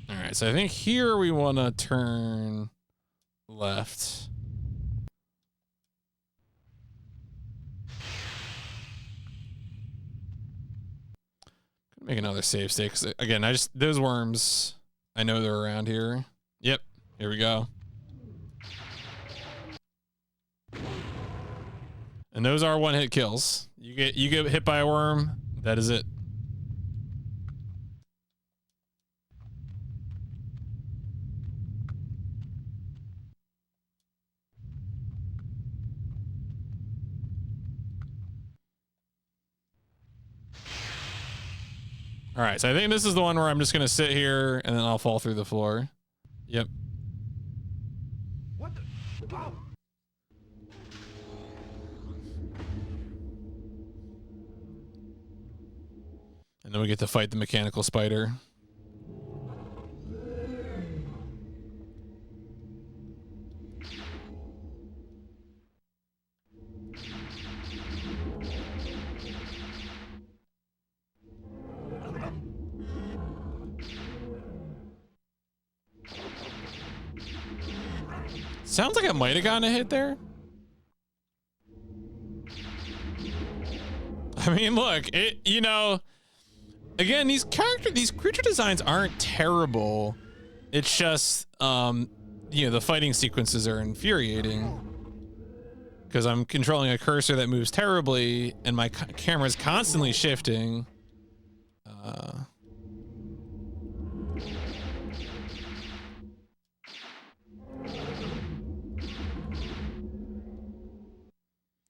All right, so I think here we want to turn left. Make another save state, 'cause again, those worms, I know they're around here. Yep, here we go. And those are one-hit kills. You get hit by a worm, that is it. All right, so I think this is the one where I'm just gonna sit here and then I'll fall through the floor. Yep. What the? Oh. And then we get to fight the mechanical spider. Sounds like it might have gotten a hit there. I mean, look, again, these creature designs aren't terrible. It's just, the fighting sequences are infuriating because I'm controlling a cursor that moves terribly and my camera's constantly shifting.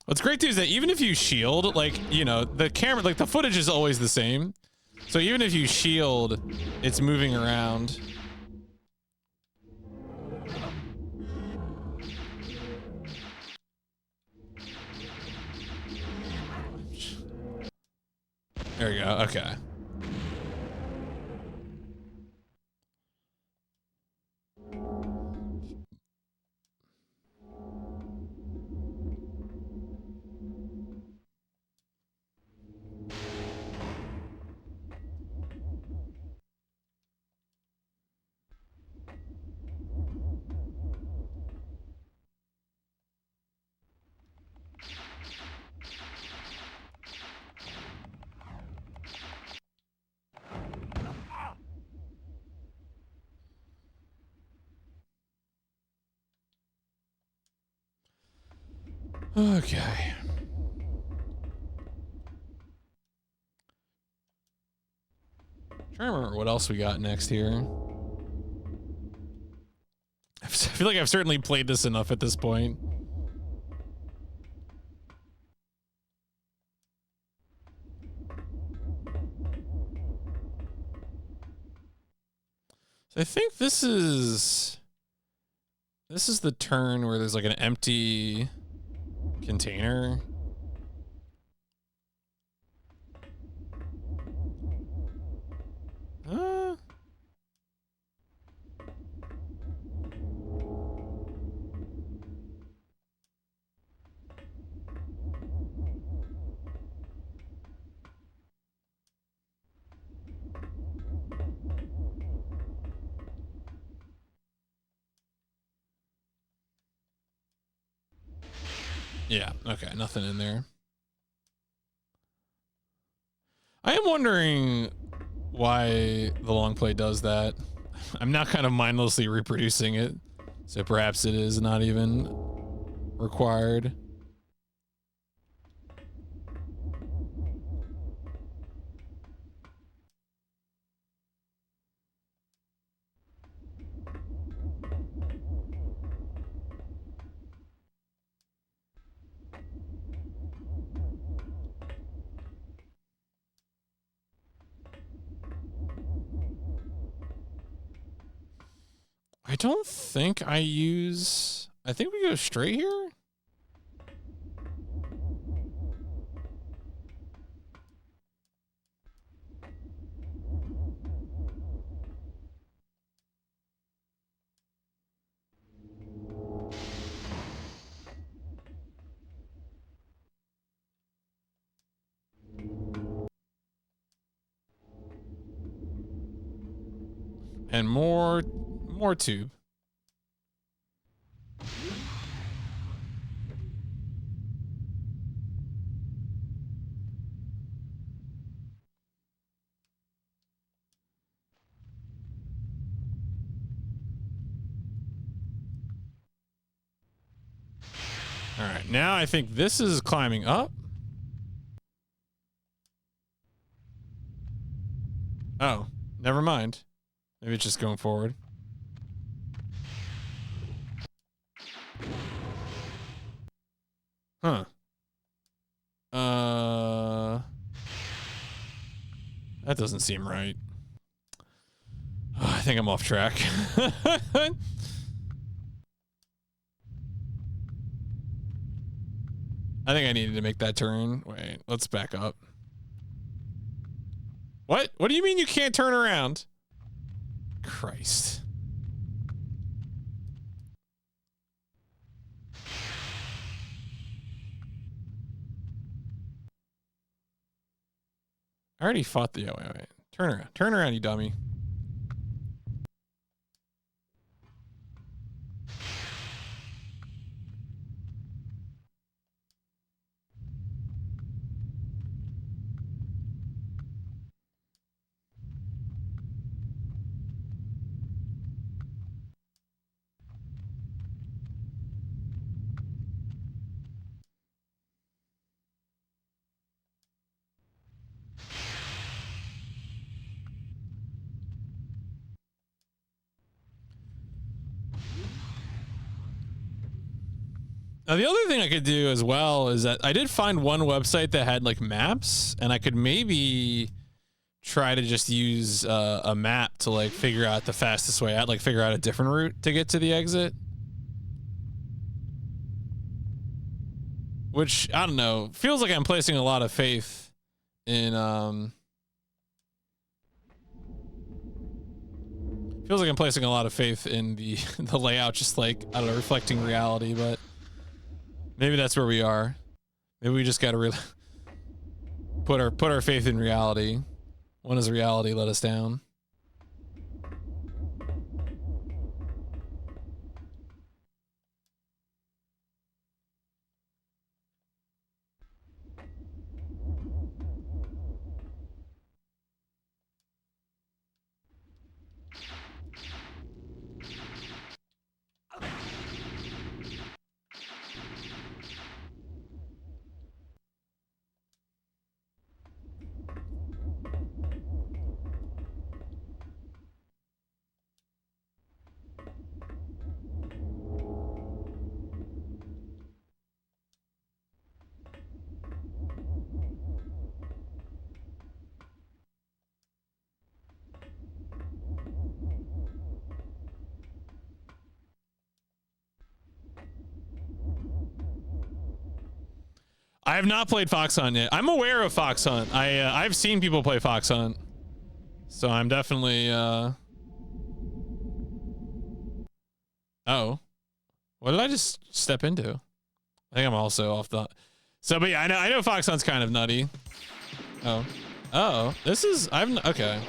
What's great too is that even if you shield, the camera, the footage is always the same. So even if you shield, it's moving around. There you go. Okay. Okay. Trying to remember what else we got next here. I feel like I've certainly played this enough at this point. So I think this is the turn where there's like an empty container. Yeah, okay, nothing in there. I am wondering why the long play does that. I'm now kind of mindlessly reproducing it, so perhaps it is not even required. I don't think I think we go straight here. And more tube. All right, now I think this is climbing up. Oh, never mind. Maybe it's just going forward. Huh. That doesn't seem right. Oh, I think I'm off track. I think I needed to make that turn. Wait, let's back up. What? What do you mean you can't turn around? Christ. I already fought the... Oh, wait. Turn around. Turn around, you dummy. Now, the other thing I could do as well is that I did find one website that had like maps, and I could maybe try to just use a map to like figure out the fastest way out, like figure out a different route to get to the exit. Which, I don't know, feels like I'm placing a lot of faith in, feels like I'm placing a lot of faith in the the layout, just like, I don't know, reflecting reality, but maybe that's where we are. Maybe we just gotta put our faith in reality. When does reality let us down? I have not played Fox Hunt yet. I'm aware of Fox Hunt. I've seen people play Fox Hunt, so I'm definitely. Oh, what did I just step into? I think I'm also off the. So, but yeah, I know Fox Hunt's kind of nutty. Oh, this is okay.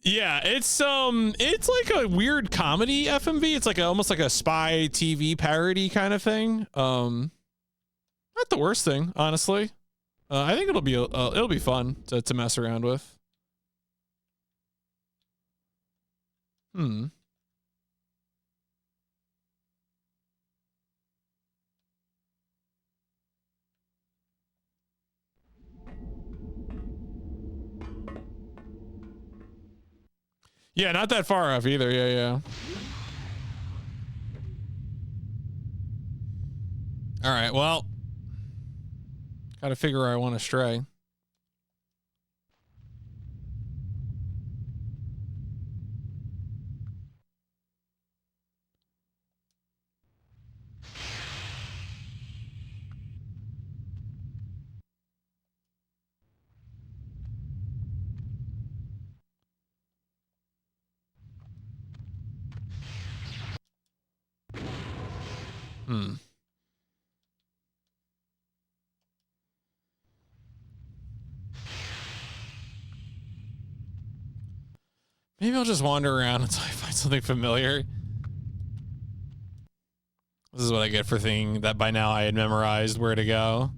Yeah, it's like a weird comedy FMV. It's like almost like a spy TV parody kind of thing. Not the worst thing, honestly. I think it'll be fun to mess around with. Yeah, not that far off either. Yeah. All right, well, gotta figure where I want to stray. Maybe I'll just wander around until I find something familiar. This is what I get for thinking that by now I had memorized where to go.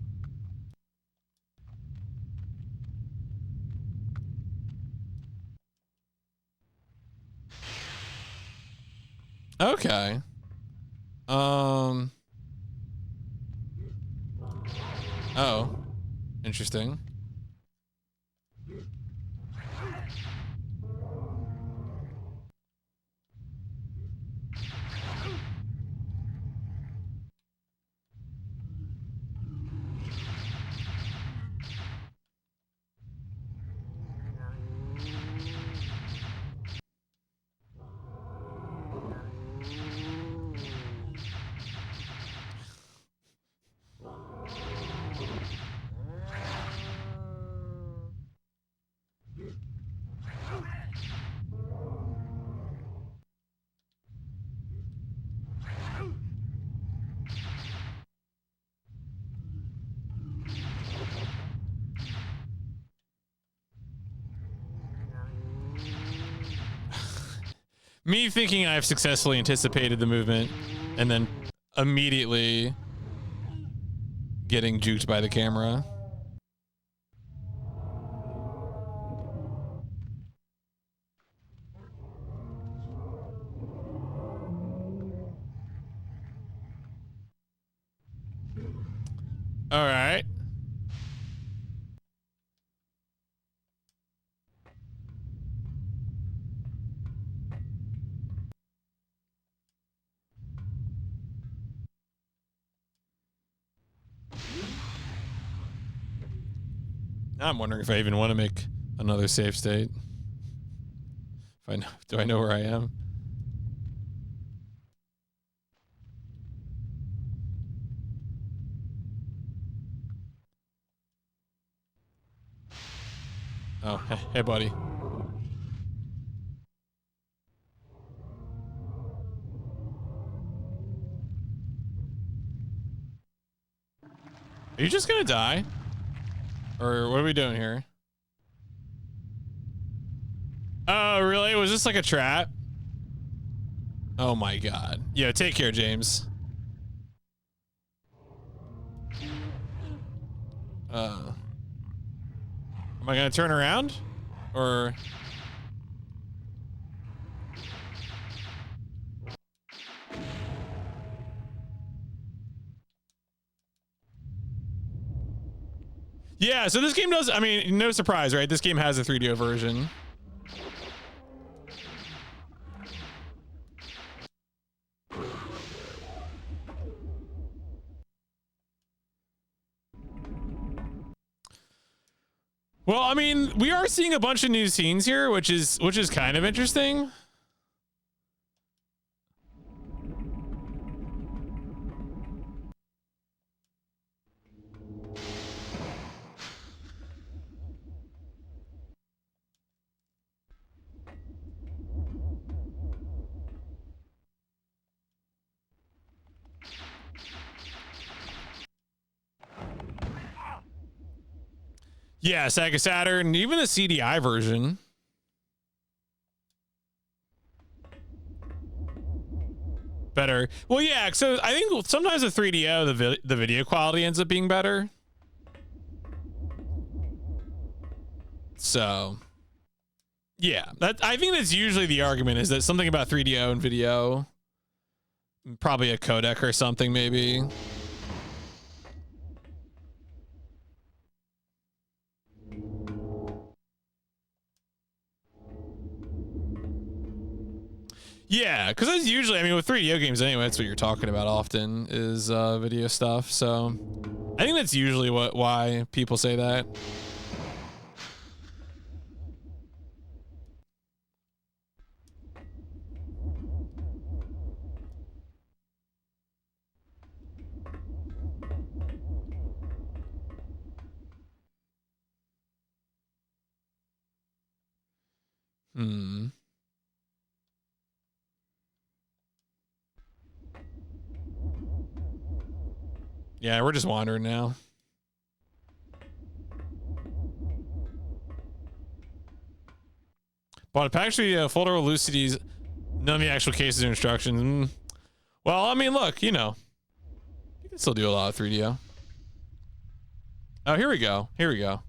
Okay. Oh. Interesting. Me thinking I've successfully anticipated the movement and then immediately getting juked by the camera. All right. Now I'm wondering if I even want to make another save state. If I know, do I know where I am? Oh, hey, buddy. Are you just gonna die? Or what are we doing here? Oh, really? Was this like a trap? Oh my god. Yo, take care, James. Am I gonna turn around? Or... Yeah, so this game does, I mean, no surprise, right? This game has a 3DO version. Well, I mean, we are seeing a bunch of new scenes here, which is kind of interesting. Yeah, Sega Saturn, even the CDI version. Better. Well, yeah, so I think sometimes the 3DO, the video quality ends up being better. So, yeah, I think that's usually the argument, is that something about 3DO and video, probably a codec or something, maybe. Yeah, because that's usually, I mean, with 3DO games anyway, that's what you're talking about often, is video stuff. So I think that's usually why people say that. Hmm. Yeah, we're just wandering now. But actually, folder with Lucidy's, none of the actual cases or instructions. Well, I mean, look, you know, you can still do a lot of 3DO. Oh, here we go. Here we go.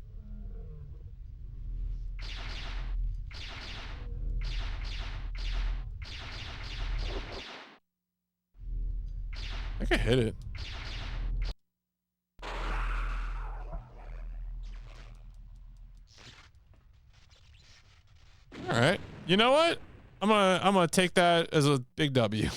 I think I hit it. All right. You know what? I'm gonna take that as a big W.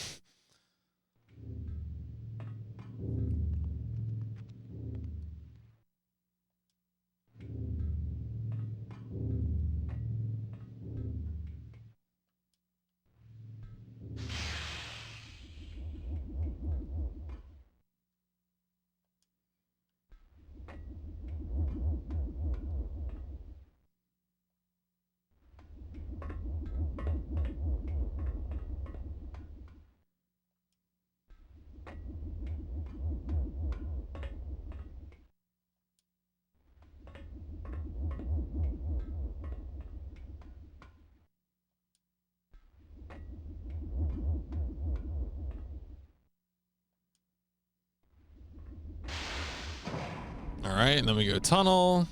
All right, and then we go tunnel.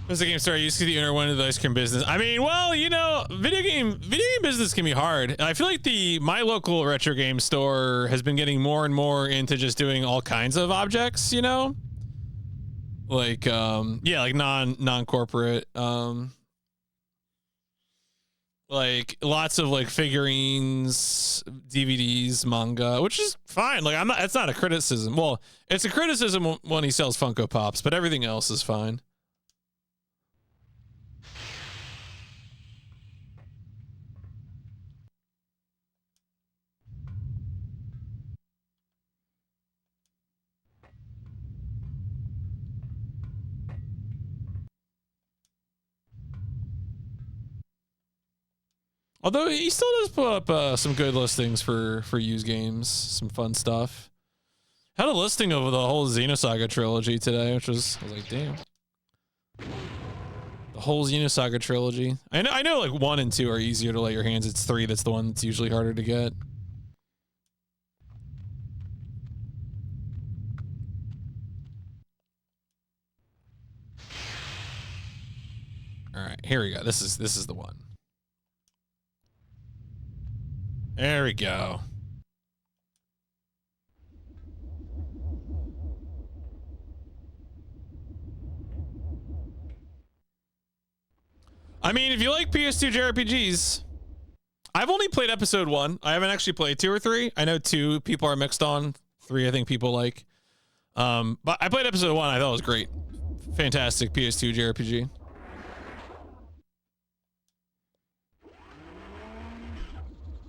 As the game started, you see the owner went into the ice cream business. I mean, well, you know, video game business can be hard. And I feel like my local retro game store has been getting more and more into just doing all kinds of objects, you know? Like yeah, like non-corporate, like lots of like figurines, DVDs, manga, which is fine. Like it's not a criticism. Well, it's a criticism when he sells Funko Pops, but everything else is fine. Although he still does put up some good listings for used games, some fun stuff. Had a listing of the whole Xenosaga trilogy today, which I was like, damn. The whole Xenosaga trilogy. I know like 1 and 2 are easier to lay your hands. It's 3 that's the one that's usually harder to get. All right, here we go. This is the one. There we go. I mean, if you like PS2 JRPGs, I've only played episode 1. I haven't actually played 2 or 3. I know 2 people are mixed on. 3 I think people like. But I played episode 1. I thought it was great. Fantastic PS2 JRPG.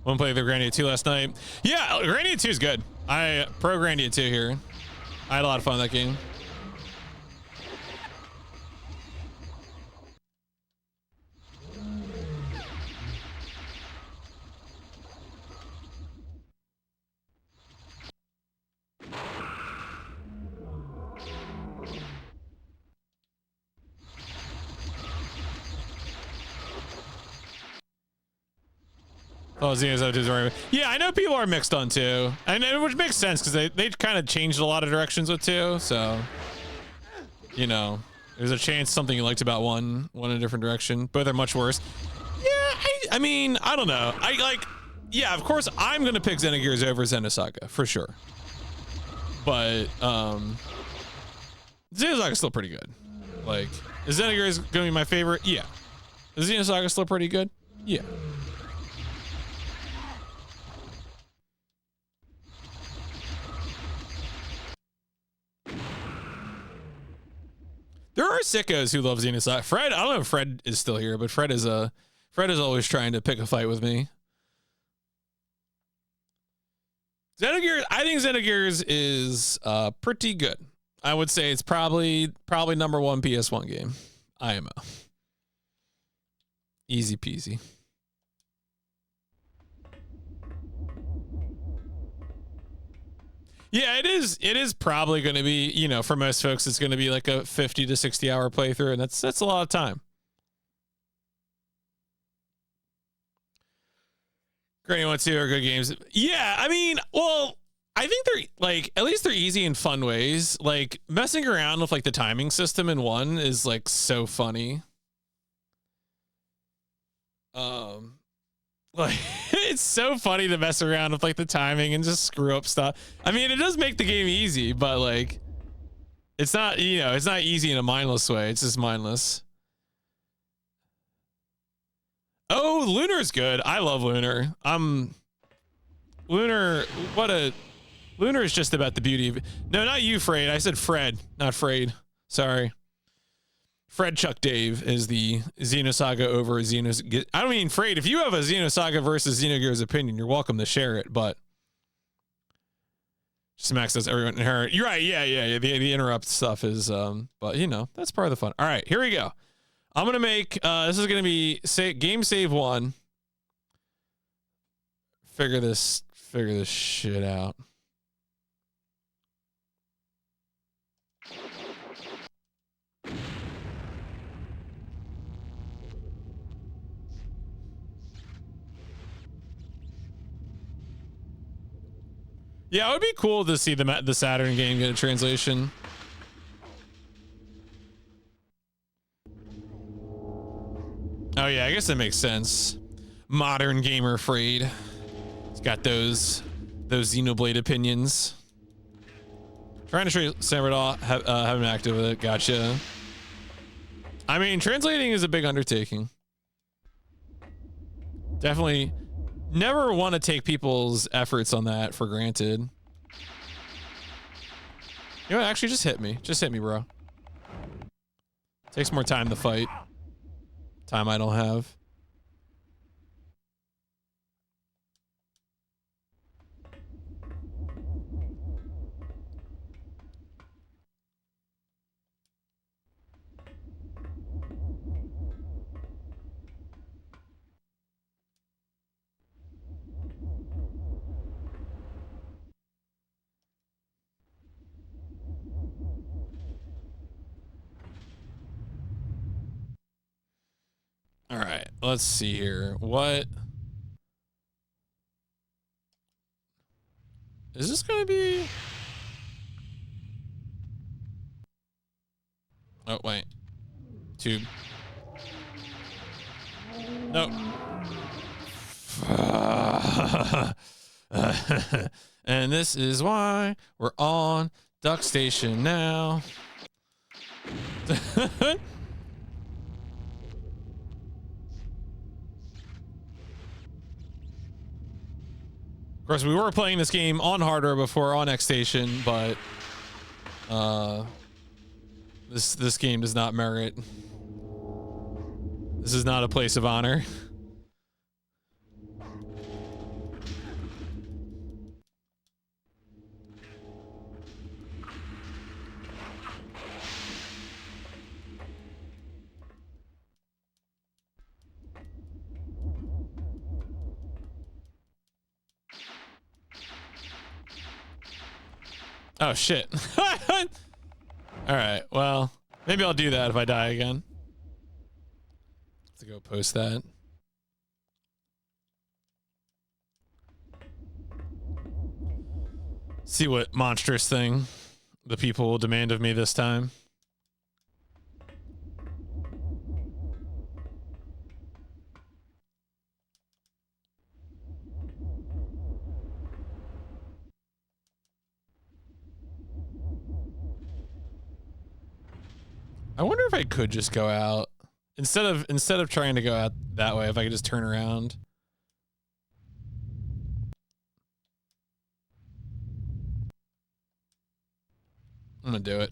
One played the Grandia 2 last night. Yeah, Grandia 2 is good. I pro Grandia 2 here. I had a lot of fun with that game. Oh, yeah, I know people are mixed on 2, and which makes sense because they kind of changed a lot of directions with 2. So, you know, there's a chance something you liked about one in a different direction. Both are much worse. Yeah, I mean, I don't know. Yeah, of course I'm gonna pick Xenogears over Xenosaga for sure. But Xenosaga's still pretty good. Like, is Xenogears gonna be my favorite? Yeah. Is Xenosaga still pretty good? Yeah. There are sickos who love Xenosaga. Fred, I don't know if Fred is still here, but Fred is always trying to pick a fight with me. Xenogears, I think Xenogears is pretty good. I would say it's probably number 1 PS1 game. IMO. Easy peasy. Yeah, it is. It is probably going to be, you know, for most folks, it's going to be like a 50 to 60 hour playthrough, and that's a lot of time. Granny 1, 2 are good games. Yeah, I mean, well, I think they're like, at least they're easy in fun ways. Like messing around with like the timing system in 1 is like so funny. Like it's so funny to mess around with like the timing and just screw up stuff. I mean, it does make the game easy, but like it's not, you know, it's not easy in a mindless way. It's just mindless. Oh, Lunar is good. I love Lunar. Lunar, Lunar is just about the beauty of it. No, not you, Frayed. I said Fred, not Frayed. Sorry. Fred Chuck Dave is the Xenosaga over Xenosaga. I don't mean, Frayed, if you have a Xenosaga versus Xenogears opinion, you're welcome to share it, but smacks does everyone in her. You're right. Yeah. The interrupt stuff is, but you know, that's part of the fun. All right, here we go. I'm going to make, this is going to be game save 1. Figure this shit out. Yeah, it would be cool to see the Saturn game get a translation. Oh yeah, I guess that makes sense. Modern gamer Frayed. He's got those Xenoblade opinions. Trying to show you Samradol, haven't active with it. Gotcha. I mean, translating is a big undertaking. Definitely never want to take people's efforts on that for granted. You know what? Actually, just hit me. Just hit me, bro. Takes more time to fight. Time I don't have. All right, let's see here. What is this gonna be? Oh, wait. Tube. No. And this is why we're on Duck Station now. Of course, we were playing this game on hardware before on X Station, but this game does not merit. This is not a place of honor. Oh shit. All right, well, maybe I'll do that if I die again. Let's go post that. See what monstrous thing the people will demand of me this time. I wonder if I could just go out instead of trying to go out that way, if I could just turn around. I'm gonna do it.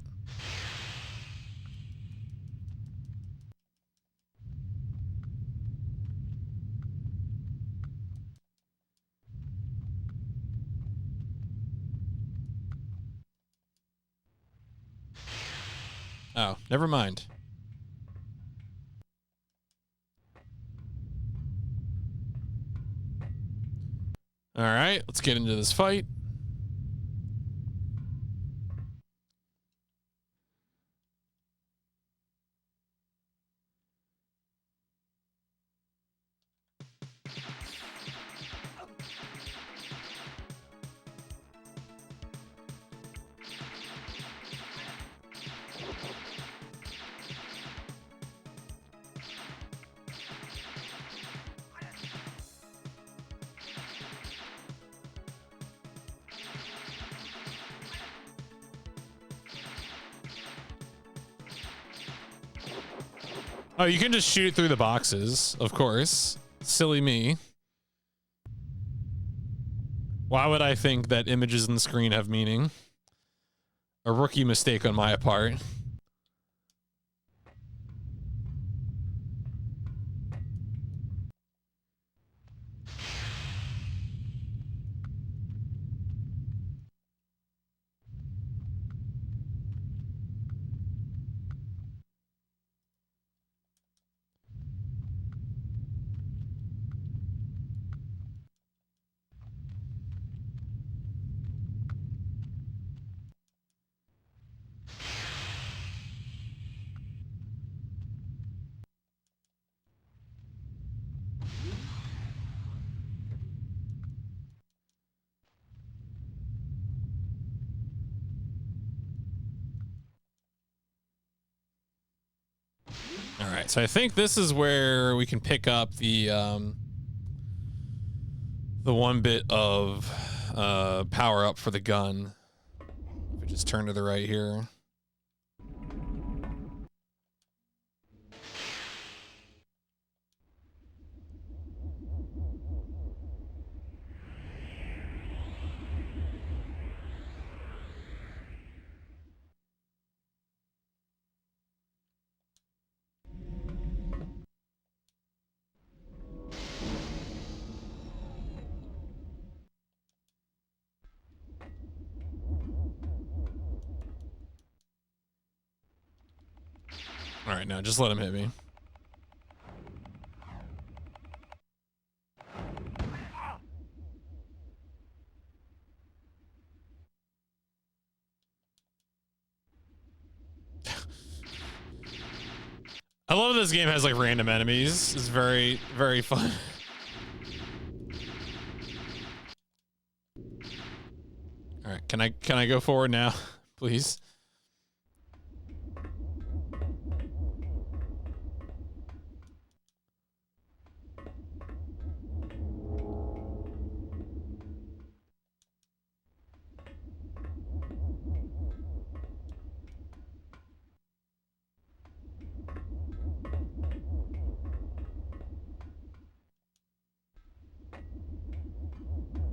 Oh, never mind. All right, let's get into this fight. Oh, you can just shoot it through the boxes, of course. Silly me. Why would I think that images in the screen have meaning? A rookie mistake on my part. All right, so I think this is where we can pick up the one bit of power up for the gun. If we just turn to the right here. All right, now just let him hit me. I love this game has like random enemies. It's very, very fun. All right, can I go forward now, please?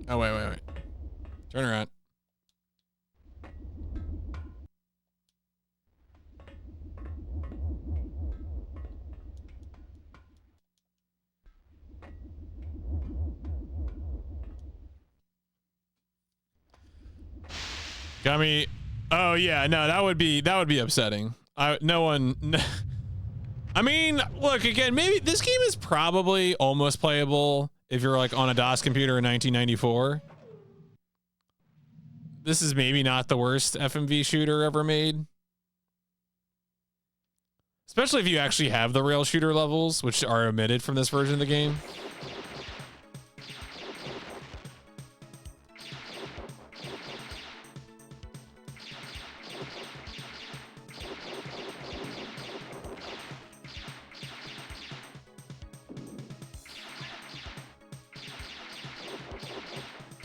Oh, wait. Turn around. Got me. Oh yeah, no, that would be upsetting. No one. I mean, look again. Maybe this game is probably almost playable if you're like on a DOS computer in 1994. This is maybe not the worst FMV shooter ever made, especially if you actually have the rail shooter levels, which are omitted from this version of the game.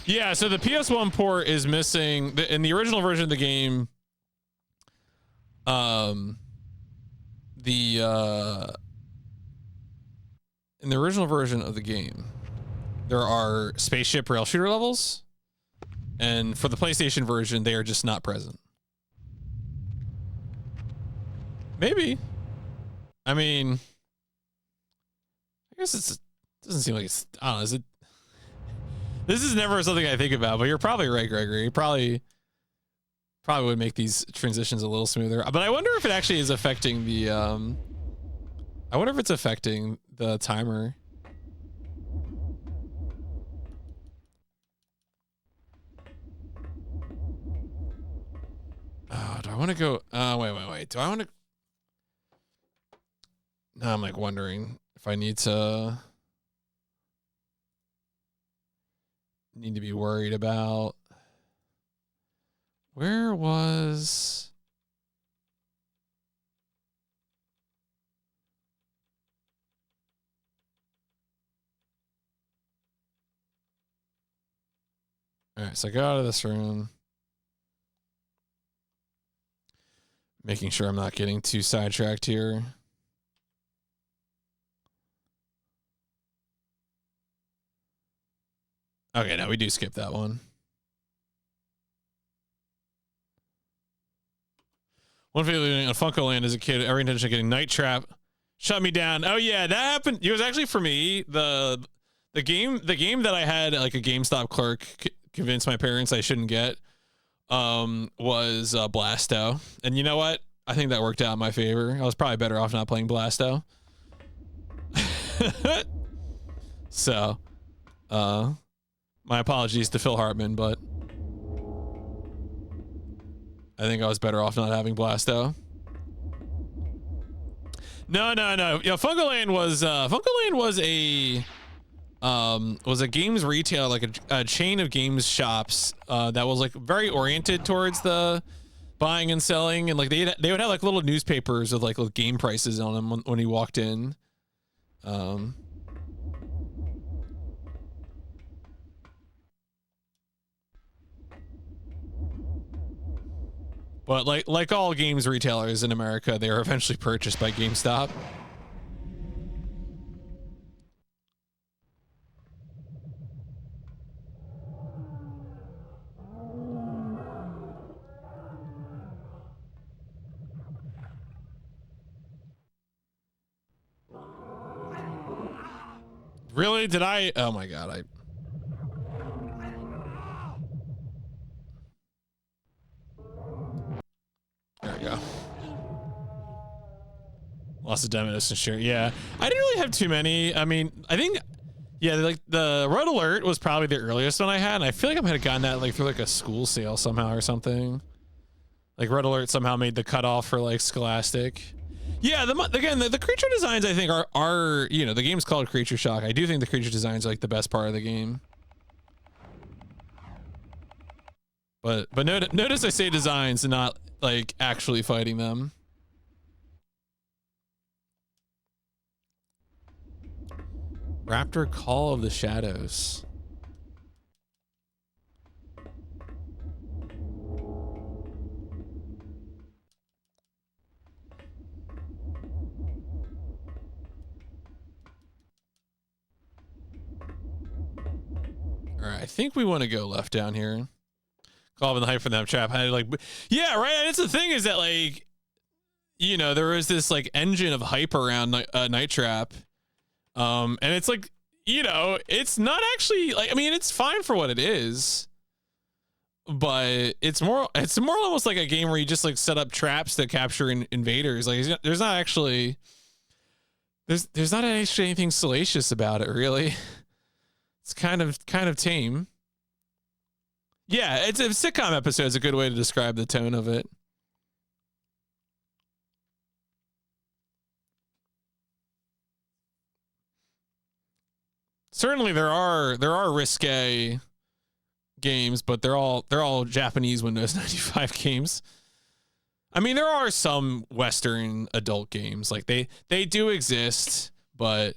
Yeah, so the PS1 port is missing in the original version of the game. In the original version of the game, there are spaceship rail shooter levels, and for the PlayStation version, they are just not present. Maybe. I mean, I guess it doesn't seem like it's. I don't know. Is it? This is never something I think about, but you're probably right, Gregory. Probably would make these transitions a little smoother. But I wonder if it actually is affecting the. I wonder if it's affecting the timer. Oh, do I want to go? Wait. Do I want to? Now I'm like wondering if I need to be worried about. Where was? All right, so I go out of this room, making sure I'm not getting too sidetracked here. Okay, no, we do skip that one. One feeling on Funko Land as a kid, every intention of getting Night Trap shut me down. Oh yeah, that happened. It was actually for me the game that I had like a GameStop clerk convinced my parents I shouldn't get was Blasto. And you know what? I think that worked out in my favor. I was probably better off not playing Blasto. So, my apologies to Phil Hartman, but I think I was better off not having Blasto. No. Yeah, Funko Land was a games retail, like a chain of games shops that was like very oriented towards the buying and selling, and like they would have like little newspapers with like game prices on them when you walked in. But like all games retailers in America, they are eventually purchased by GameStop. Really? Did I? Oh my god! There we go. Lost a Demonis and share. Yeah, I didn't really have too many. I mean, I think, yeah, like the Red Alert was probably the earliest one I had. And I feel like I might have gotten that like through like a school sale somehow or something. Like Red Alert somehow made the cutoff for like Scholastic. Yeah, the creature designs I think are you know, the game's called Creature Shock. I do think the creature designs are like the best part of the game. But notice I say designs and not like actually fighting them. Raptor Call of the Shadows. All right, I think we want to go left down here. Call in the hype for them trap. I like, yeah, right. And it's the thing is that like, you know, there is this like engine of hype around Night Trap, and it's like, you know, it's not actually like, I mean, it's fine for what it is, but it's more almost like a game where you just like set up traps to capture invaders. Like, there's not actually anything salacious about it, really. It's kind of tame. Yeah, it's a sitcom episode is a good way to describe the tone of it. Certainly there are risque games, but they're all Japanese Windows 95 games. I mean, there are some Western adult games, like they do exist, but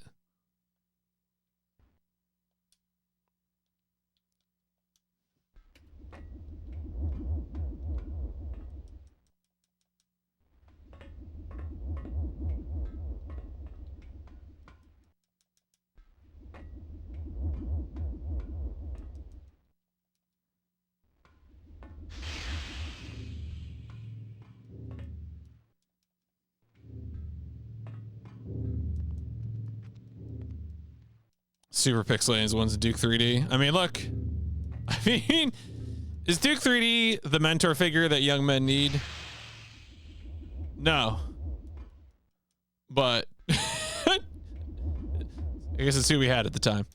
Super Pixelated one's Duke 3D. I mean, look. I mean, is Duke 3D the mentor figure that young men need? No. But I guess it's who we had at the time.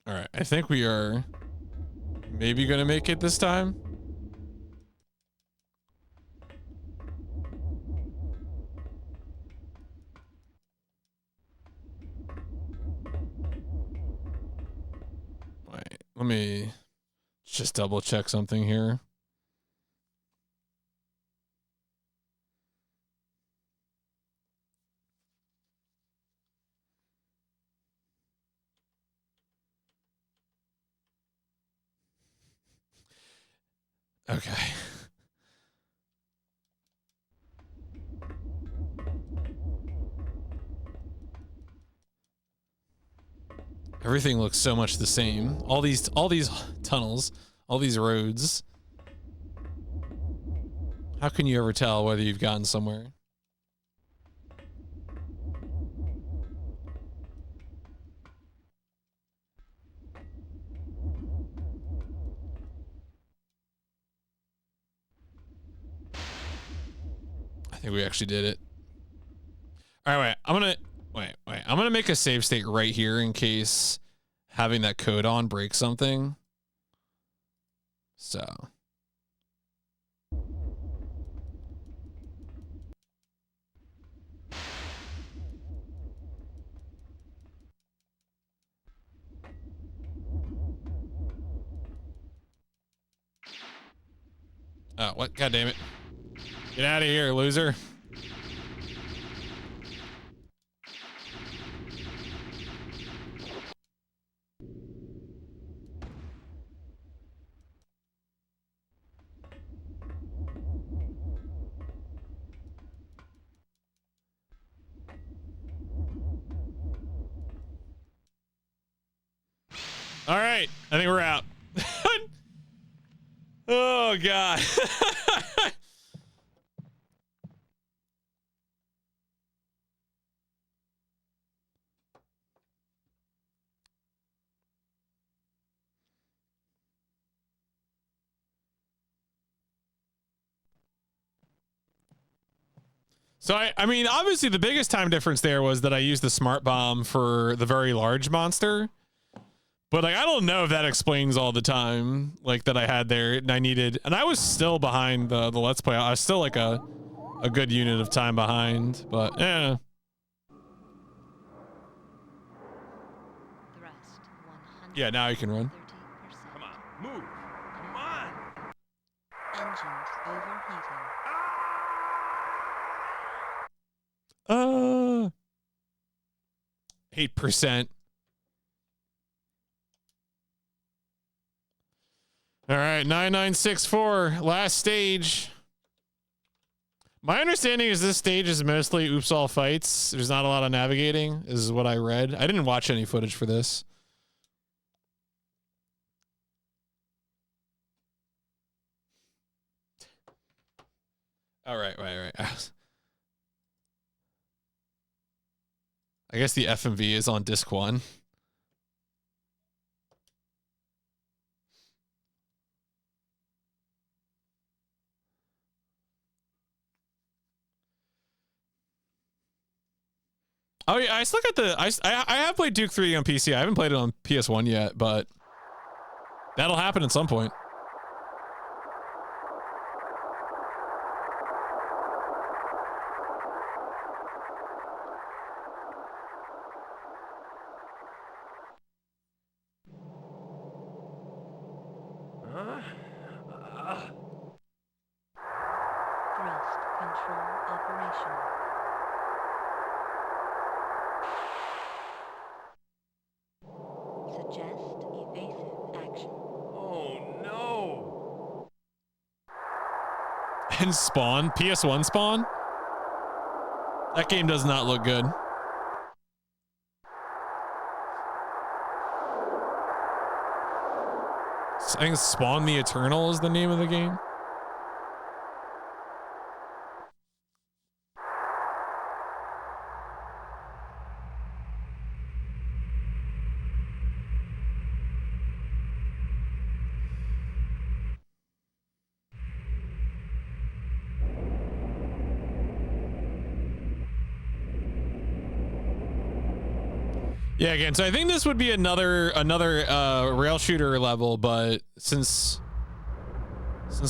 All right, I think we are maybe gonna make it this time. Wait, let me just double check something here. Okay. Everything looks so much the same. All these tunnels, all these roads. How can you ever tell whether you've gotten somewhere? I think we actually did it. All right, wait. I'm gonna make a save state right here in case having that code on breaks something. So. Oh, what? God damn it. Get out of here, loser. All right, I think we're out. Oh, God. So, I mean, obviously the biggest time difference there was that I used the smart bomb for the very large monster. But like, I don't know if that explains all the time like that I had there and I needed, and I was still behind the Let's Play. I was still like a good unit of time behind, but yeah. Yeah, now you can run. Come Move. Come on. Engines overheating. 8%. All right, 9964, last stage. My understanding is this stage is mostly oops all fights. There's not a lot of navigating, is what I read. I didn't watch any footage for this. All right, right. I guess the FMV is on disc 1. Oh yeah, I still got the I have played Duke 3 on PC. I haven't played it on PS1 yet, but that'll happen at some point. Thrust control operational. Suggest evasive action. Oh no. And Spawn, PS1 Spawn? That game does not look good. I think Spawn the Eternal is the name of the game. Yeah, again, so I think this would be another rail shooter level, but since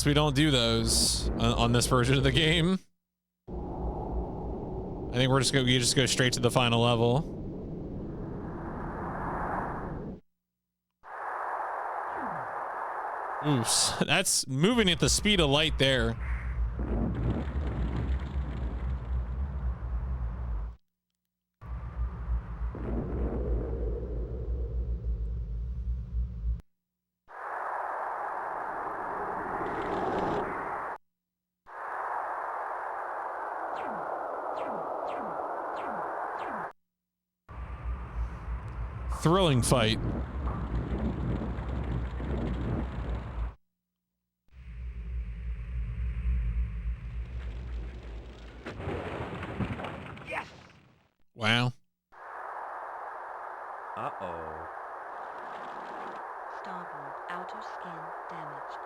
we don't do those on this version of the game, I think we just go straight to the final level. Oops, that's moving at the speed of light there. Thrilling fight. Yes. Wow. Uh-oh. Starboard outer skin damaged.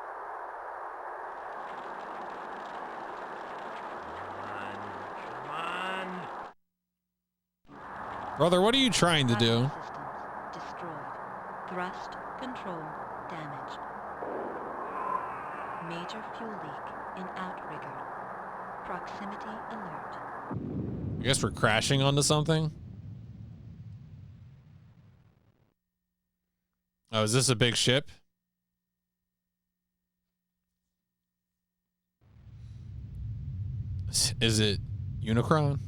Come on. Brother, what are you trying to do? Systems destroyed. Thrust control damaged. Major fuel leak in outrigger. Proximity alert. I guess we're crashing onto something. Oh, is this a big ship? Is it Unicron?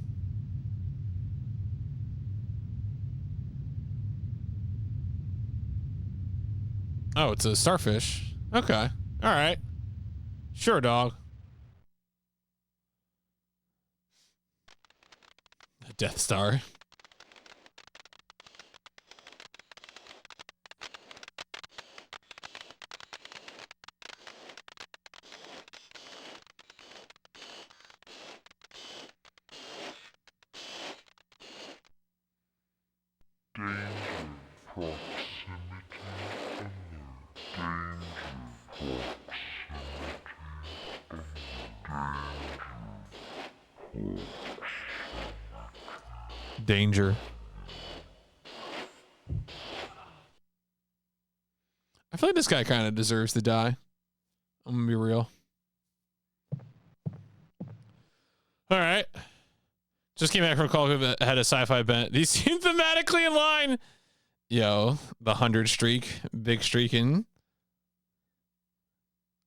Oh, it's a starfish. Okay. All right. Sure, dog. A Death Star. Danger. I feel like this guy kind of deserves to die. I'm gonna be real. All right. Just came back from a call who had a sci-fi bent. These seem thematically in line. Yo, the 100 streak, big streaking.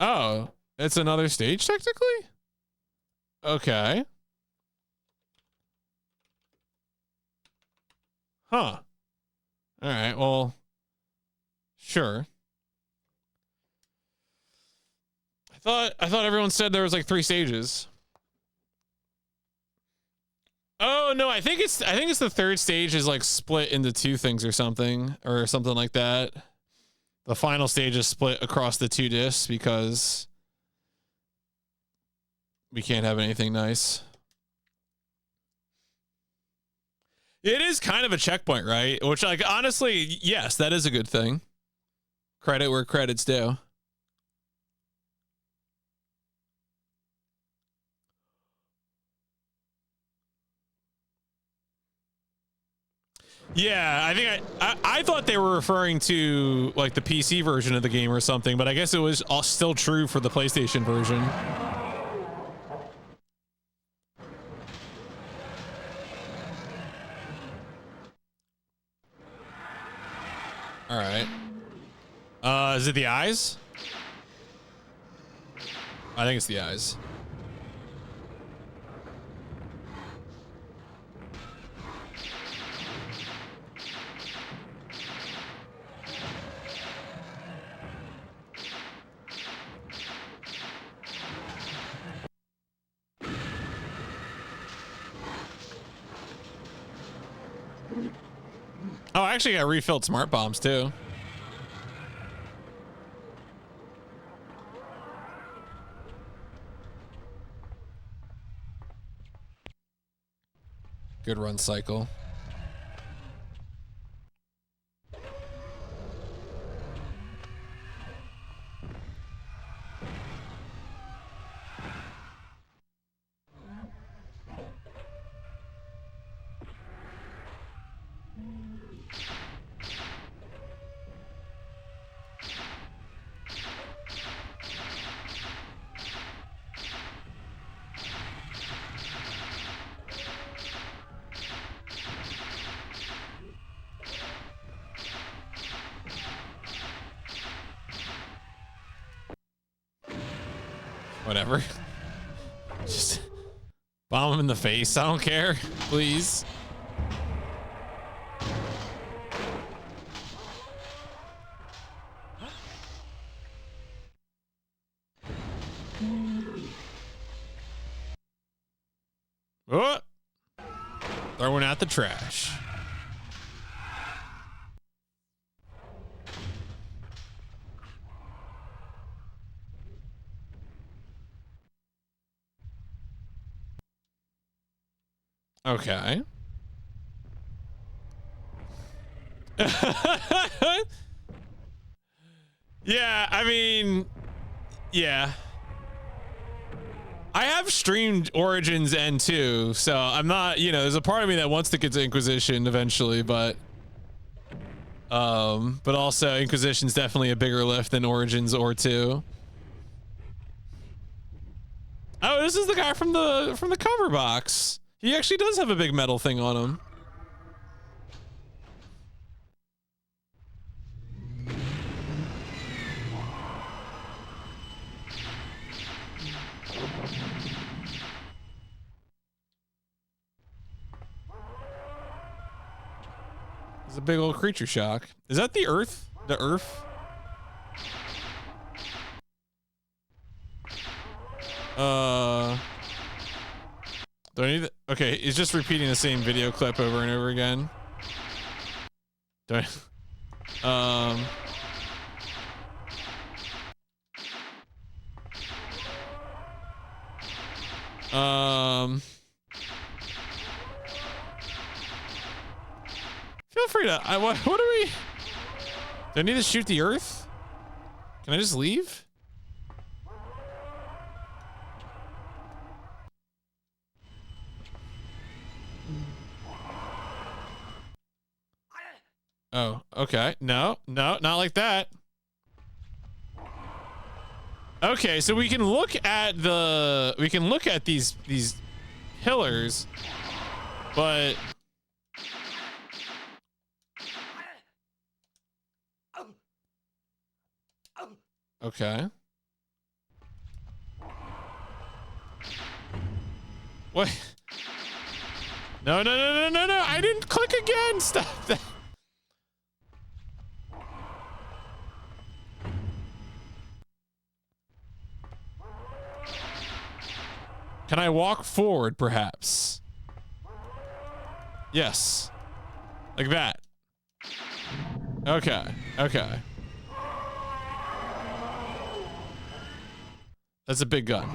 Oh, it's another stage technically? Okay. Huh. All right. Well, sure. I thought everyone said there was like 3 stages. Oh no, I think it's the 3rd stage is like split into 2 things or something like that. The final stage is split across the 2 discs because we can't have anything nice. It is kind of a checkpoint, right? Which, like, honestly, yes, that is a good thing. Credit where credit's due. Yeah, I think I thought they were referring to like the PC version of the game or something, but I guess it was all still true for the PlayStation version. All right. Is it the eyes? I think it's the eyes. Oh, I actually got refilled smart bombs too. Good run cycle. Whatever. Just bomb him in the face. I don't care. Please. Oh! Throwing out the trash. Okay. Yeah, I mean, yeah. I have streamed Origins N2, so I'm not, you know, there's a part of me that wants to get to Inquisition eventually, but also Inquisition's definitely a bigger lift than Origins or 2. Oh, this is the guy from the cover box. He actually does have a big metal thing on him. It's a big old creature shock. Is that the Earth? The Earth? Do I need the, okay, he's just repeating the same video clip over and over again. Do I, feel free to, what do we, do I need to shoot the Earth? Can I just leave? Oh, okay. No, not like that. Okay, so we can look at these pillars, but okay. What? No, no, no, no, no, no. I didn't click again. Stop that. Can I walk forward, perhaps? Yes. Like that. Okay. Okay. That's a big gun.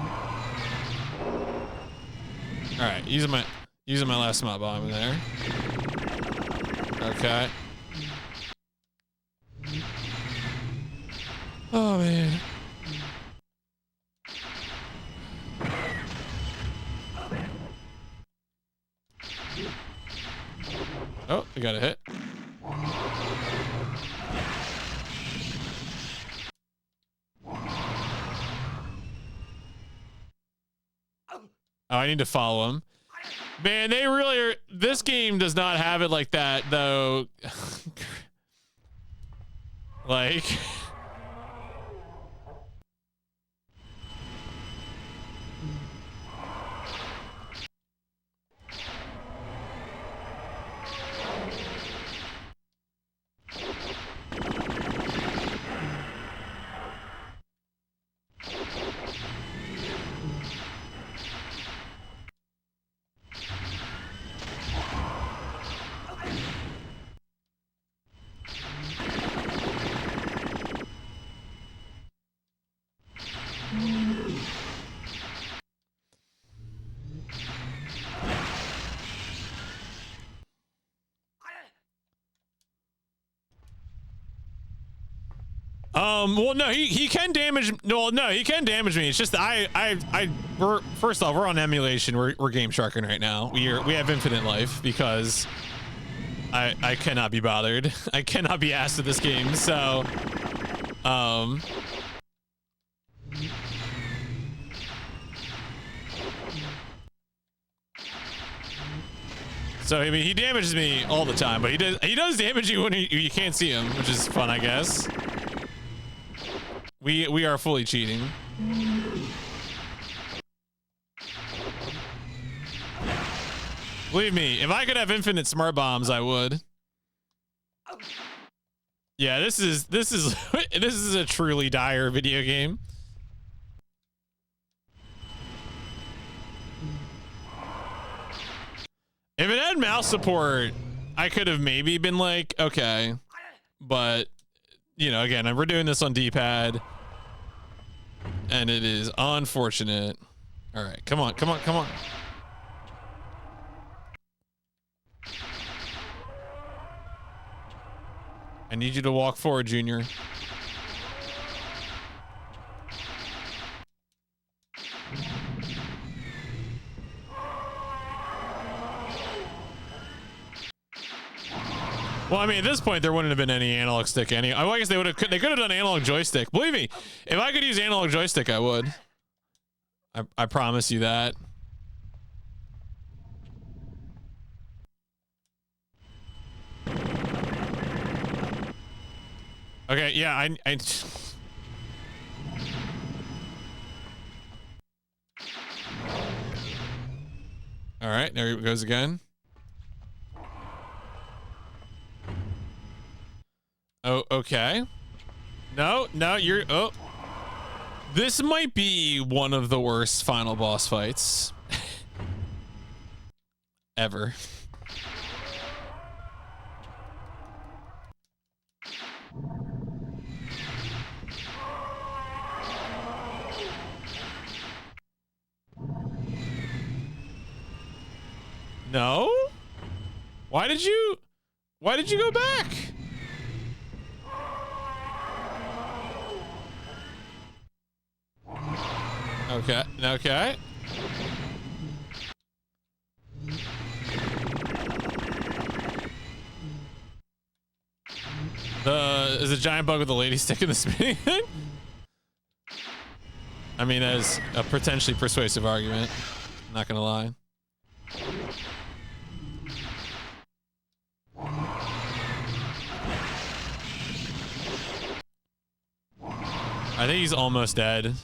All right, using my last smart bomb in there. Okay. Oh man. Oh, I got a hit. Oh, I need to follow him. Man, they really are. This game does not have it like that, though. Like. Well, no, he can damage. No, he can damage me. It's just that we're first off, we're on emulation. We're game sharking right now. We have infinite life because I cannot be bothered. I cannot be asked at this game. So, So I mean, he damages me all the time, but he does damage you when you can't see him, which is fun, I guess. We are fully cheating. Believe me, if I could have infinite smart bombs, I would. Yeah, this is a truly dire video game. If it had mouse support, I could have maybe been like, okay, but you know, again, we're doing this on D-pad, and it is unfortunate. All right, come on, come on, come on. I need you to walk forward, Junior. Well, I mean, at this point, there wouldn't have been any analog stick. I guess they could have done analog joystick. Believe me, if I could use analog joystick, I would. I promise you that. Okay, yeah, I All right, there he goes again. Oh, okay. No, you're... Oh. This might be one of the worst final boss fights ever. No? Why did you go back? Okay. Okay. Is a giant bug with a lady stick in the spinning thing? I mean, as a potentially persuasive argument. Not gonna lie. I think he's almost dead.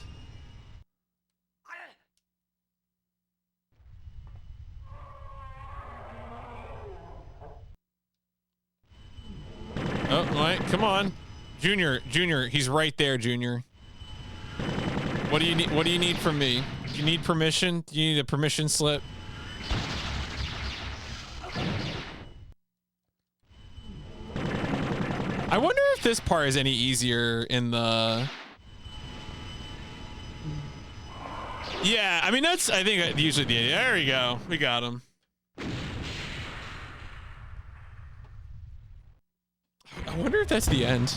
on. Junior, he's right there, Junior. What do you need? What do you need from me? Do you need permission? Do you need a permission slip? I wonder if this part is any easier in the... Yeah, I mean, that's, I think, usually the... There we go. We got him. I wonder if that's the end.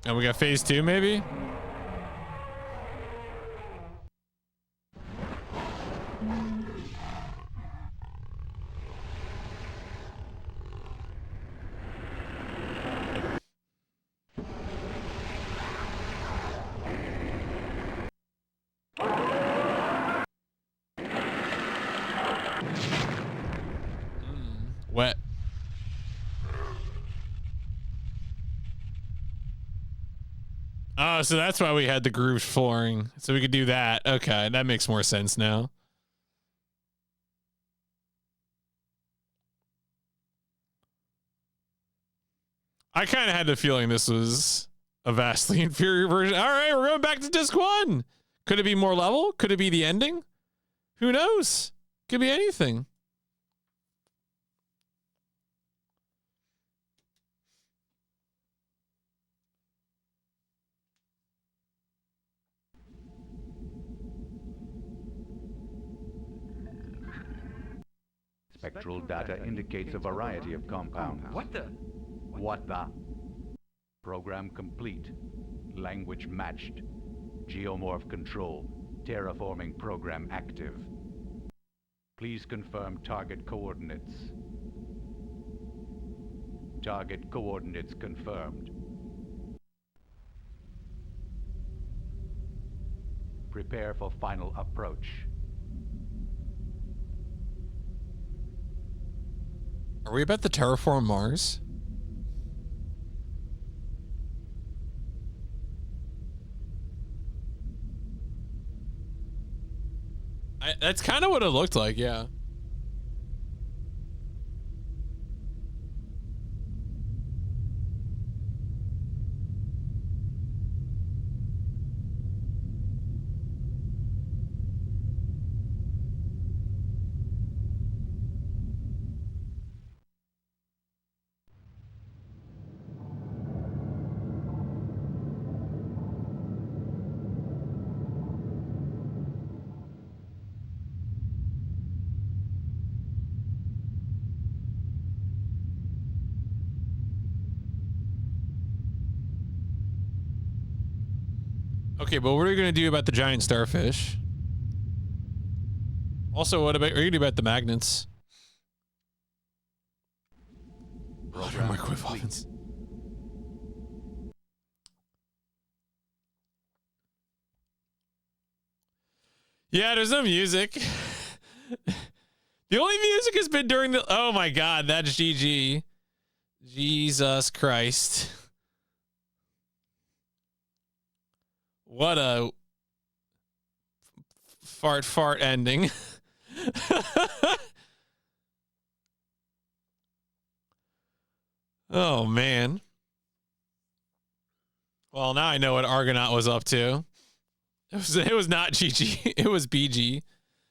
And we got phase 2, maybe? Wet. Oh, so that's why we had the groove flooring. So we could do that. Okay, that makes more sense now. I kind of had the feeling this was a vastly inferior version. All right, we're going back to disc 1. Could it be more level? Could it be the ending? Who knows? Could be anything. Spectral data indicates a variety of compounds. What the? What the? Program complete. Language matched. Geomorph control. Terraforming program active. Please confirm target coordinates. Target coordinates confirmed. Prepare for final approach. Are we about to terraform Mars? That's kind of what it looked like, yeah. Okay, but what are we gonna do about the giant starfish? Also, what about, are you gonna do about the magnets? Program Microwave complete. ovens. Yeah, there's no music. The only music has been during the... Oh my god, that's GG. Jesus Christ. What a fart ending. Oh man. Well, now I know what Argonaut was up to. It was not GG. It was BG.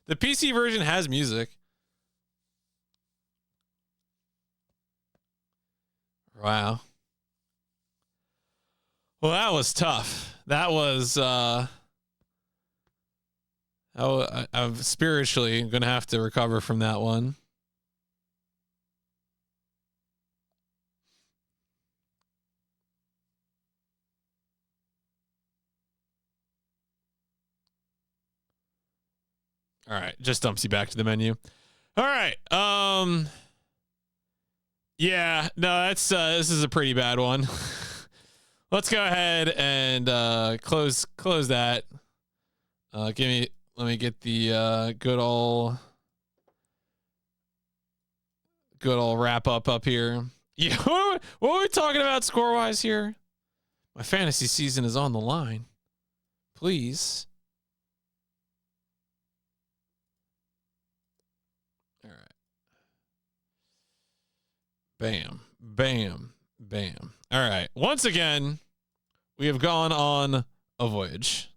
The PC version has music. Wow. Well, that was tough. That was I'm spiritually gonna have to recover from that one. All right, just dumps you back to the menu. All right. Yeah, no, that's this is a pretty bad one. Let's go ahead and close that. Let me get the good old wrap up here. Yeah, what are we talking about score wise here? My fantasy season is on the line. please. All right. Bam, bam, bam. All right. Once again, we have gone on a voyage.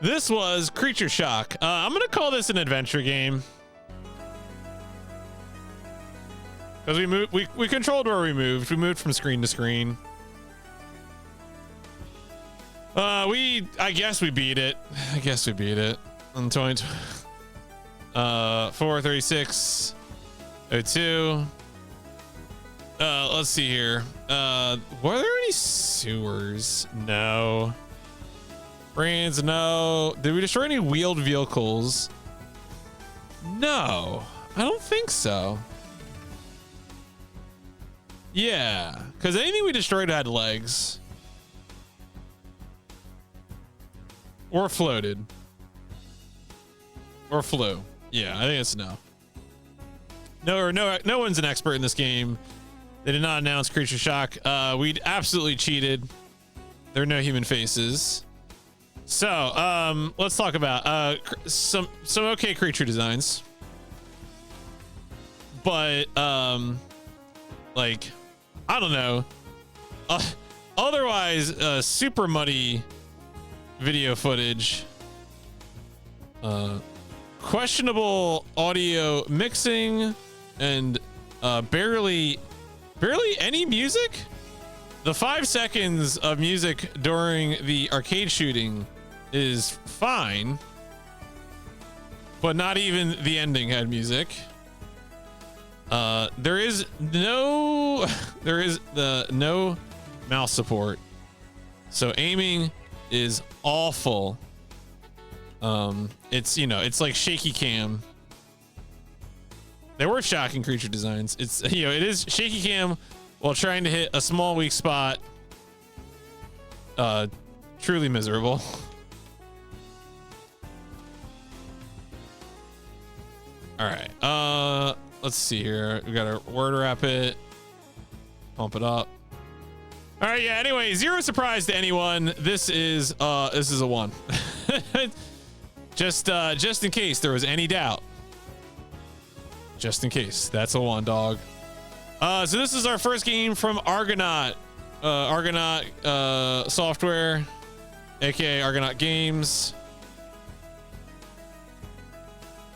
This was Creature Shock. I'm going to call this an adventure game. Because we controlled where we moved. We moved from screen to screen. I guess we beat it. I guess we beat it. On 20. 43602. Let's see here. Were there any sewers? No. Brands, no. Did we destroy any wheeled vehicles? No, I don't think so. Yeah, because anything we destroyed had legs. Or floated. Or flew. Yeah, I think it's no. No one's an expert in this game. They did not announce Creature Shock. We absolutely cheated. There are no human faces. So, let's talk about some okay creature designs. But like, I don't know. Otherwise, super muddy video footage. Questionable audio mixing and barely any music. The 5 seconds of music during the arcade shooting is fine, but not even the ending had music. There is no mouse support, so aiming is awful. It's like shaky cam. They were shocking creature designs. It is shaky cam while trying to hit a small weak spot. Truly miserable. All right. Let's see here. We got our word wrap it. Pump it up. All right. Yeah. Anyway, zero surprise to anyone. This is a 1. Just in case there was any doubt. Just in case. That's a 1, dog. So this is our first game from Argonaut. Argonaut software, aka Argonaut Games.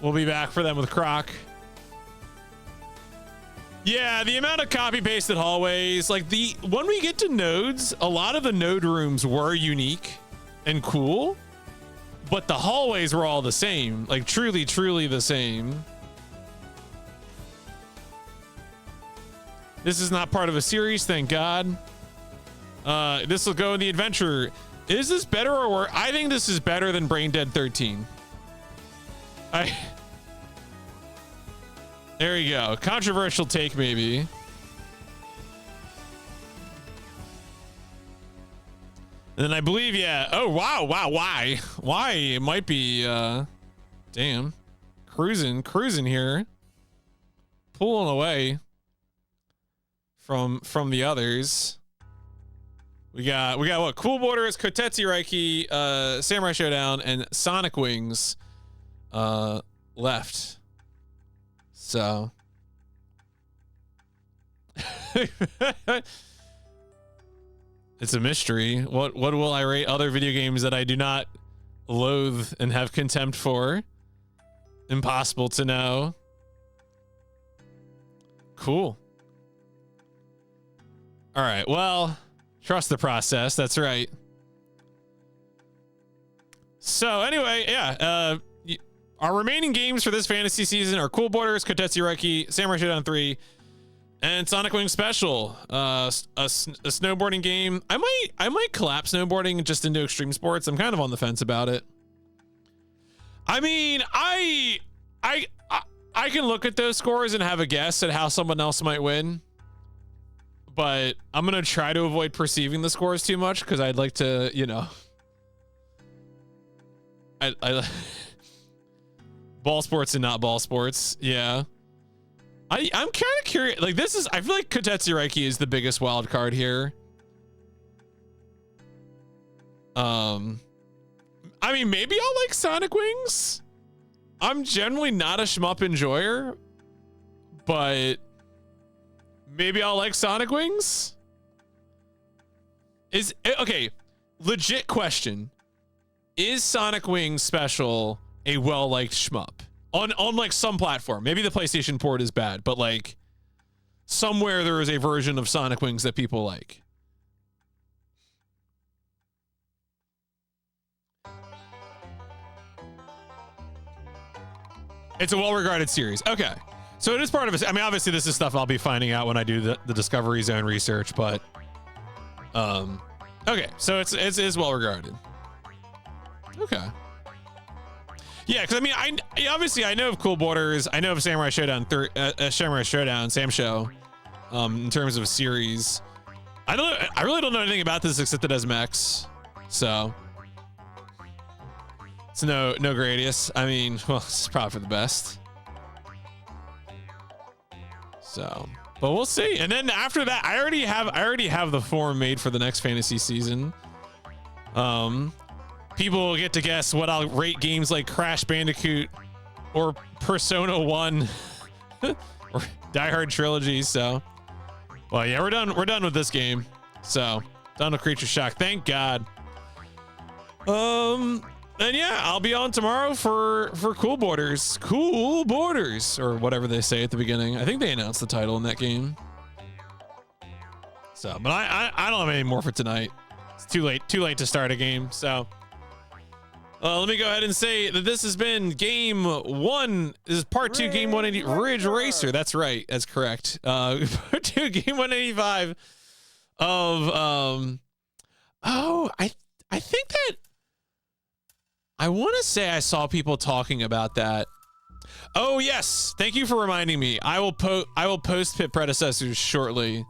We'll be back for them with Croc. Yeah, the amount of copy pasted hallways, like when we get to nodes, a lot of the node rooms were unique and cool, but the hallways were all the same, like truly the same. This is not part of a series, thank God. This will go in the adventure. Is this better or worse? I think this is better than Brain Dead 13. There you go. Controversial take, maybe. And then I believe, yeah. Oh, wow. Why? It might be, damn. Cruising here. Pulling away from the others. We got what? Cool Borders, Kotetsu Reiki, Samurai Showdown, and Sonic Wings left. So it's a mystery. What will I rate other video games that I do not loathe and have contempt for? Impossible to know. Cool. All right. Well, trust the process. That's right. So anyway, yeah. Our remaining games for this fantasy season are Cool Borders, Kotetsu Reiki, Samurai Showdown 3, and Sonic Wing Special. A snowboarding game. I might collapse snowboarding just into extreme sports. I'm kind of on the fence about it. I mean, I can look at those scores and have a guess at how someone else might win, but I'm gonna try to avoid perceiving the scores too much because I'd like to, I ball sports and not ball sports. Yeah. I'm kind of curious. Like I feel like Kotetsu Reiki is the biggest wild card here. I mean, maybe I'll like Sonic Wings. I'm generally not a shmup enjoyer, but maybe I'll like Sonic Wings. Okay, legit question. Is Sonic Wings Special a well-liked shmup? On like some platform. Maybe the PlayStation port is bad, but like somewhere there is a version of Sonic Wings that people like. It's a well-regarded series. Okay. So it is part of it. I mean, obviously this is stuff I'll be finding out when I do the Discovery Zone research, but okay. So it's well-regarded. Okay. Yeah, because I mean, obviously I know of Cool Borders. I know of Samurai Showdown, Sam Show, in terms of series. I really don't know anything about this except it has mechs. So it's no Gradius. I mean, well, it's probably for the best. So, but we'll see. And then after that, I already have the form made for the next fantasy season. People will get to guess what I'll rate games like Crash Bandicoot or Persona 1 or Die Hard Trilogy. So, well, yeah, we're done with this game. So, done with Creature Shock. Thank God. And yeah, I'll be on tomorrow for Cool Borders, or whatever they say at the beginning. I think they announced the title in that game. So, but I don't have any more for tonight. It's too late to start a game. So, let me go ahead and say that this has been game 1. This is part 2, game 180, Ridge Racer. That's right. That's correct. Part 2, game 185 of I think that I want to say I saw people talking about that. Oh yes, thank you for reminding me. I will post PIP predecessors shortly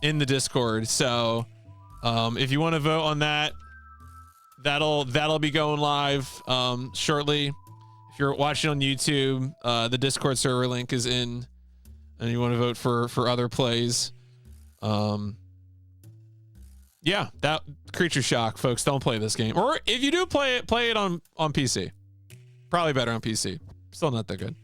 in the Discord. So, if you want to vote on that, that'll be going live shortly. If you're watching on YouTube, the Discord server link is in, and you want to vote for other plays. Yeah, that Creature Shock, folks, don't play this game. Or if you do play it on PC. Probably better on PC. Still not that good.